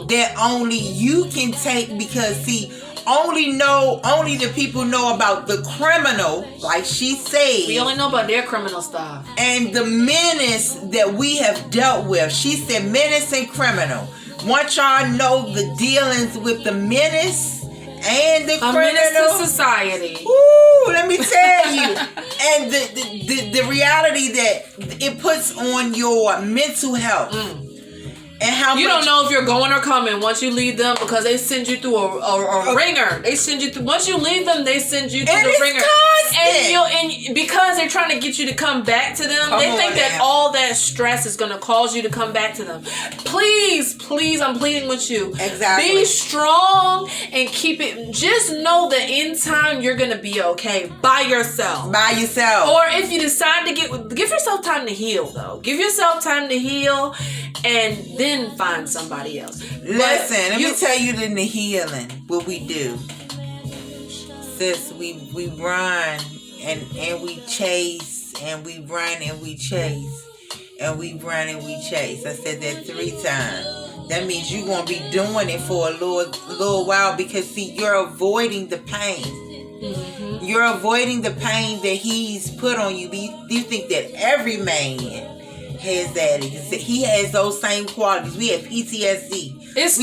[SPEAKER 2] that only you can take because see. Only the people know about the criminal, like she said.
[SPEAKER 1] We only know about their criminal stuff.
[SPEAKER 2] And the menace that we have dealt with. She said menace and criminal. Once y'all know the dealings with the menace and the
[SPEAKER 1] A menace to
[SPEAKER 2] criminal.
[SPEAKER 1] society.
[SPEAKER 2] Ooh, let me tell you. And the reality that it puts on your mental health. And how
[SPEAKER 1] You
[SPEAKER 2] much
[SPEAKER 1] don't know if you're going or coming once you leave them because they send you through a ringer. They send you through, once you leave them, they send you through
[SPEAKER 2] And
[SPEAKER 1] the
[SPEAKER 2] it's
[SPEAKER 1] ringer.
[SPEAKER 2] constant.
[SPEAKER 1] And because they're trying to get you to come back to them,
[SPEAKER 2] Come
[SPEAKER 1] they
[SPEAKER 2] on
[SPEAKER 1] think that
[SPEAKER 2] now.
[SPEAKER 1] all that stress is going to cause you to come back to them. Please, I'm pleading with you.
[SPEAKER 2] Exactly.
[SPEAKER 1] Be strong and keep it. Just know that in time you're going to be okay by yourself.
[SPEAKER 2] by yourself.
[SPEAKER 1] Or if you decide to give yourself time to heal, though. Give yourself time to heal, and then find somebody else.
[SPEAKER 2] Listen, let me tell you in the healing what we do. Sis, we run and we chase, and we run and we chase, and we run and we chase. I said that 3 times. That means you're gonna be doing it for a little while, because see, you're avoiding the pain.
[SPEAKER 1] Mm-hmm.
[SPEAKER 2] You're avoiding the pain that he's put on you. You think that every man has that. He has those same qualities. We have PTSD.
[SPEAKER 1] It's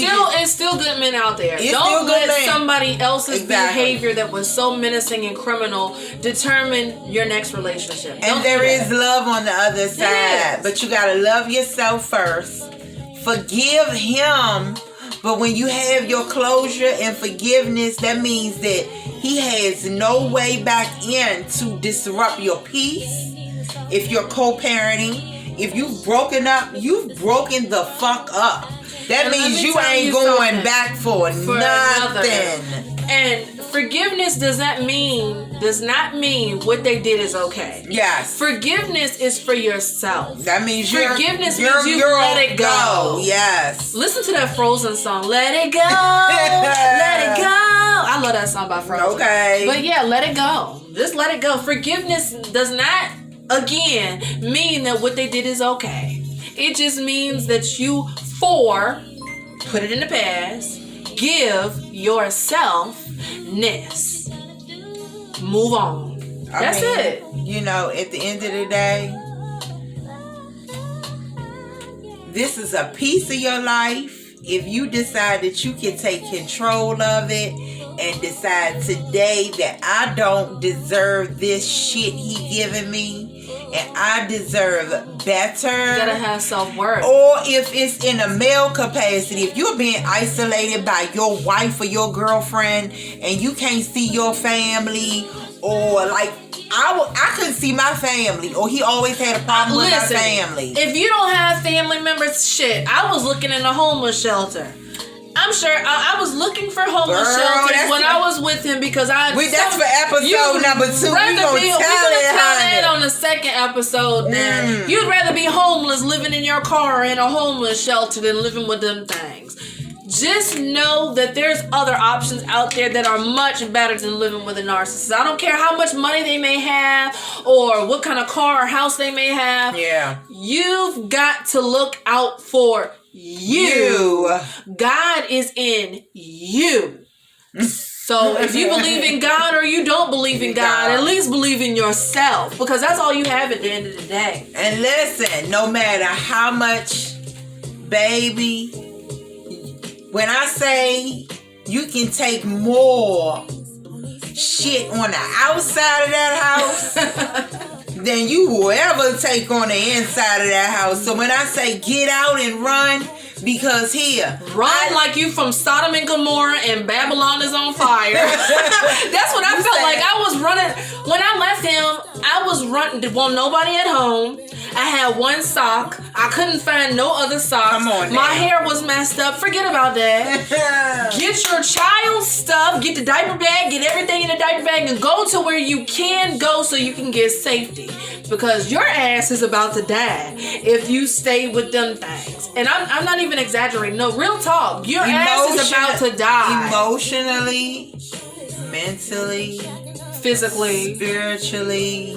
[SPEAKER 1] still good men out there.
[SPEAKER 2] It's
[SPEAKER 1] Don't
[SPEAKER 2] still good
[SPEAKER 1] let
[SPEAKER 2] men.
[SPEAKER 1] somebody else's
[SPEAKER 2] Exactly.
[SPEAKER 1] behavior that was so menacing and criminal determine your next relationship. Don't
[SPEAKER 2] And there
[SPEAKER 1] do
[SPEAKER 2] is
[SPEAKER 1] that.
[SPEAKER 2] love on the other side.
[SPEAKER 1] is.
[SPEAKER 2] But you gotta love yourself first. Forgive him. But when you have your closure and forgiveness, that means that he has no way back in to disrupt your peace. If you're co-parenting, if you've broken up, you've broken the fuck up. That
[SPEAKER 1] And let
[SPEAKER 2] means
[SPEAKER 1] me
[SPEAKER 2] you
[SPEAKER 1] tell
[SPEAKER 2] ain't
[SPEAKER 1] you
[SPEAKER 2] going
[SPEAKER 1] something.
[SPEAKER 2] back for
[SPEAKER 1] another.
[SPEAKER 2] nothing.
[SPEAKER 1] And forgiveness does not mean what they did is okay.
[SPEAKER 2] Yes.
[SPEAKER 1] Forgiveness is for yourself.
[SPEAKER 2] That means
[SPEAKER 1] Forgiveness means you let it go.
[SPEAKER 2] Yes.
[SPEAKER 1] Listen to that Frozen song. Let it go. Let it go. I love that song by Frozen.
[SPEAKER 2] Okay.
[SPEAKER 1] But yeah, let it go. Just let it go. Forgiveness does not, again, mean that what they did is okay. It just means that you, put it in the past, give yourself-ness. Move on. That's it.
[SPEAKER 2] You know, at the end of the day, this is a piece of your life. If you decide that you can take control of it and decide today that I don't deserve this shit he giving me, and I deserve better.
[SPEAKER 1] You gotta have self-worth.
[SPEAKER 2] Or if it's in a male capacity, if you're being isolated by your wife or your girlfriend and you can't see your family, or like I couldn't see my family, or he always had a problem with my family.
[SPEAKER 1] If you don't have family members, shit, I was looking in a homeless shelter. I'm sure I was looking for homeless shelters when I was with him, because that's for
[SPEAKER 2] episode number 2. We're going to tell it
[SPEAKER 1] on the second episode. Then you'd rather be homeless living in your car in a homeless shelter than living with them things. Just know that there's other options out there that are much better than living with a narcissist. I don't care how much money they may have or what kind of car or house they may have.
[SPEAKER 2] Yeah.
[SPEAKER 1] You've got to look out for you. God is in you. So if you believe in God or you don't believe in God, at least believe in yourself, because that's all you have at the end of the day.
[SPEAKER 2] And listen, no matter how much, baby, when I say you can take more shit on the outside of that house than you will ever take on the inside of that house. So when I say get out and run, because
[SPEAKER 1] run like you from Sodom and Gomorrah and Babylon is on fire. That's what I felt like. I was running. When I left him, I was running. Well, nobody at home. I had one sock. I couldn't find no other socks.
[SPEAKER 2] Come on,
[SPEAKER 1] my hair was messed up. Forget about that. Get your child's stuff. Get the diaper bag. Get everything in the diaper bag and go to where you can go so you can get safety. Because your ass is about to die if you stay with them things. And I'm not even exaggerating. No, real talk. Your ass is about to die.
[SPEAKER 2] Emotionally, mentally,
[SPEAKER 1] physically,
[SPEAKER 2] spiritually,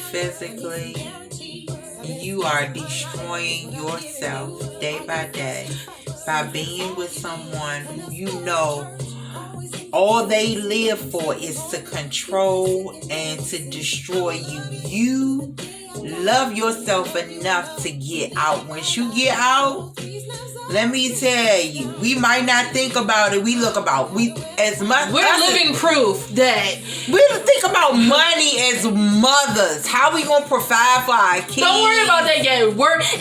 [SPEAKER 2] physically. You are destroying yourself day by day by being with someone who you know all they live for is to control and to destroy you. You love yourself enough to get out. Once you get out, Let me tell you, we might not think about it. We're living
[SPEAKER 1] proof that
[SPEAKER 2] we think about money as mothers. How we gonna provide for our kids?
[SPEAKER 1] Don't worry about that yet.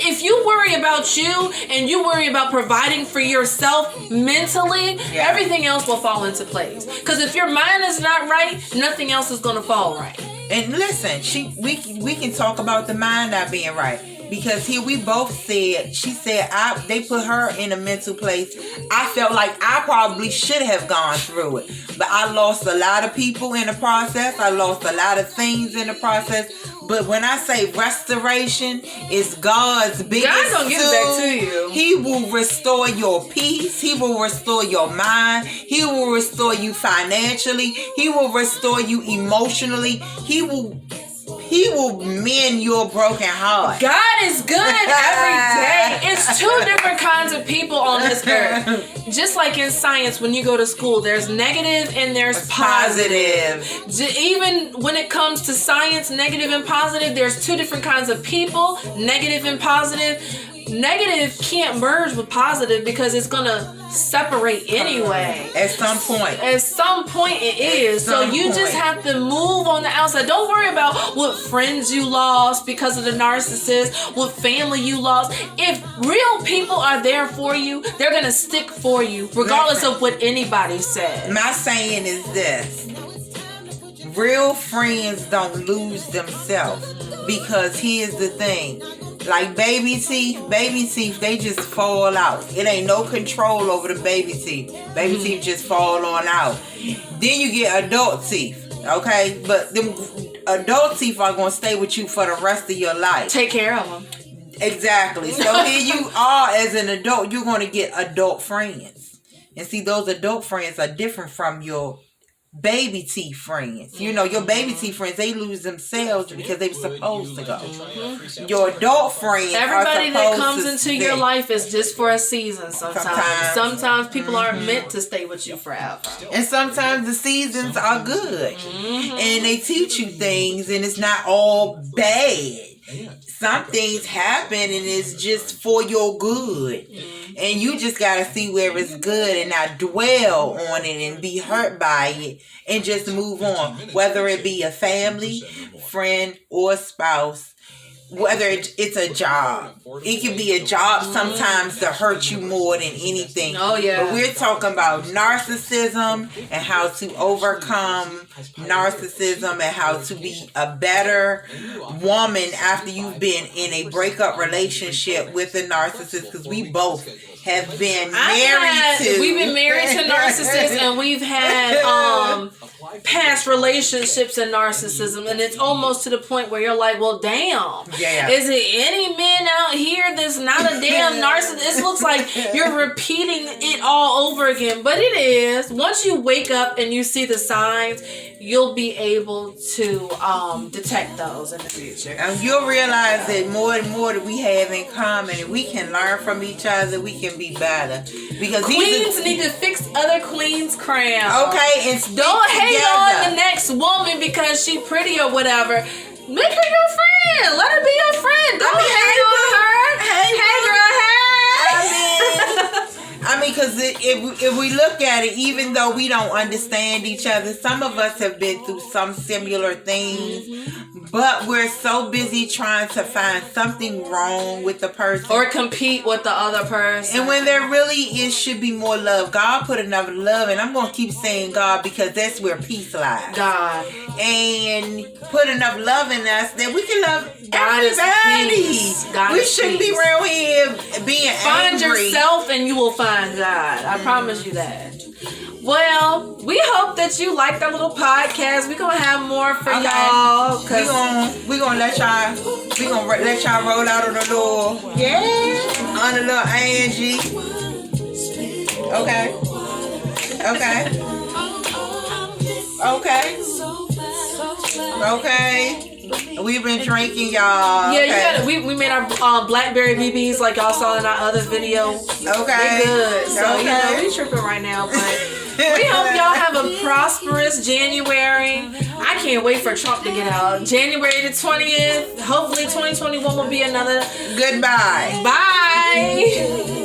[SPEAKER 1] If you worry about you and you worry about providing for yourself mentally, everything else will fall into place. Because if your mind is not right, nothing else is gonna fall right.
[SPEAKER 2] And listen, we can talk about the mind not being right. Because here we both said, she said they put her in a mental place. I felt like I probably should have gone through it. But I lost a lot of people in the process. I lost a lot of things in the process. But when I say restoration is God's biggest
[SPEAKER 1] God's gonna give it back to you.
[SPEAKER 2] He will restore your peace. He will restore your mind. He will restore you financially. He will restore you emotionally. He will mend your broken heart.
[SPEAKER 1] God is good every day. It's two different kinds of people on this earth. Just like in science, when you go to school, there's negative and there's positive. Even when it comes to science, negative and positive, there's two different kinds of people, negative and positive. Negative can't merge with positive because it's gonna separate anyway.
[SPEAKER 2] At some point.
[SPEAKER 1] At some point it is. So you just have to move on the outside. Don't worry about what friends you lost because of the narcissist, what family you lost. If real people are there for you, they're gonna stick for you, regardless of what anybody says.
[SPEAKER 2] My saying is this: real friends don't lose themselves. Because here's the thing. Like baby teeth, they just fall out. It ain't no control over the baby teeth. Baby teeth just fall on out. Then you get adult teeth, okay? But them adult teeth are going to stay with you for the rest of your life.
[SPEAKER 1] Take care of them.
[SPEAKER 2] Exactly. So here you are as an adult, you're going to get adult friends. And see, those adult friends are different from your baby teeth friends. You know, your baby teeth friends, they lose themselves because they were supposed to go. Your adult friends,
[SPEAKER 1] everybody that comes into your life is just for a season sometimes people aren't meant to stay with you forever.
[SPEAKER 2] And sometimes the seasons are good. And they teach you things and it's not all bad. Some things happen and it's just for your good. And you just got to see where it's good and not dwell on it and be hurt by it and just move on. Whether it be a family, friend, or spouse. Whether it's a job. It can be a job sometimes to hurt you more than anything.
[SPEAKER 1] Oh, yeah.
[SPEAKER 2] But we're talking about narcissism and how to overcome narcissism and how to be a better woman after you've been in a breakup relationship with a narcissist. Because we both have been
[SPEAKER 1] we've been married to narcissists and we've had past relationships and narcissism, and it's almost to the point where you're like, well, damn.
[SPEAKER 2] Yeah.
[SPEAKER 1] Is it any men out here that's not a damn narcissist? It looks like you're repeating it all over again, but it is. Once you wake up and you see the signs, you'll be able to detect those in the future.
[SPEAKER 2] And you'll realize that more and more that we have in common, and we can learn from each other, we can be better. Because
[SPEAKER 1] queens need to fix other queens' crown.
[SPEAKER 2] Okay, and
[SPEAKER 1] don't hate on the next woman because she pretty or whatever. Make her your friend. Let her be your friend. Don't hate on her. Hey girl,
[SPEAKER 2] I mean, because if we look at it, even though we don't understand each other, some of us have been through some similar things, but we're so busy trying to find something wrong with the person.
[SPEAKER 1] Or compete with the other person.
[SPEAKER 2] And when there really should be more love. God put enough love, and I'm going to keep saying God because that's where peace lies.
[SPEAKER 1] God.
[SPEAKER 2] And put enough love in us that we can love
[SPEAKER 1] God
[SPEAKER 2] everybody. We shouldn't be around here being
[SPEAKER 1] Find
[SPEAKER 2] angry.
[SPEAKER 1] yourself and you will find God. I promise you that. Well, we hope that you liked our little podcast. We're gonna have more for y'all.
[SPEAKER 2] We're gonna let y'all roll out on the little on the little Angie. Okay. We've been drinking, y'all.
[SPEAKER 1] Yeah, we made our blackberry BBs like y'all saw in our other video.
[SPEAKER 2] Okay.
[SPEAKER 1] They good. So we tripping right now, but we hope y'all have a prosperous January. I can't wait for Trump to get out. January the 20th. Hopefully 2021 will be another.
[SPEAKER 2] Goodbye.
[SPEAKER 1] Bye.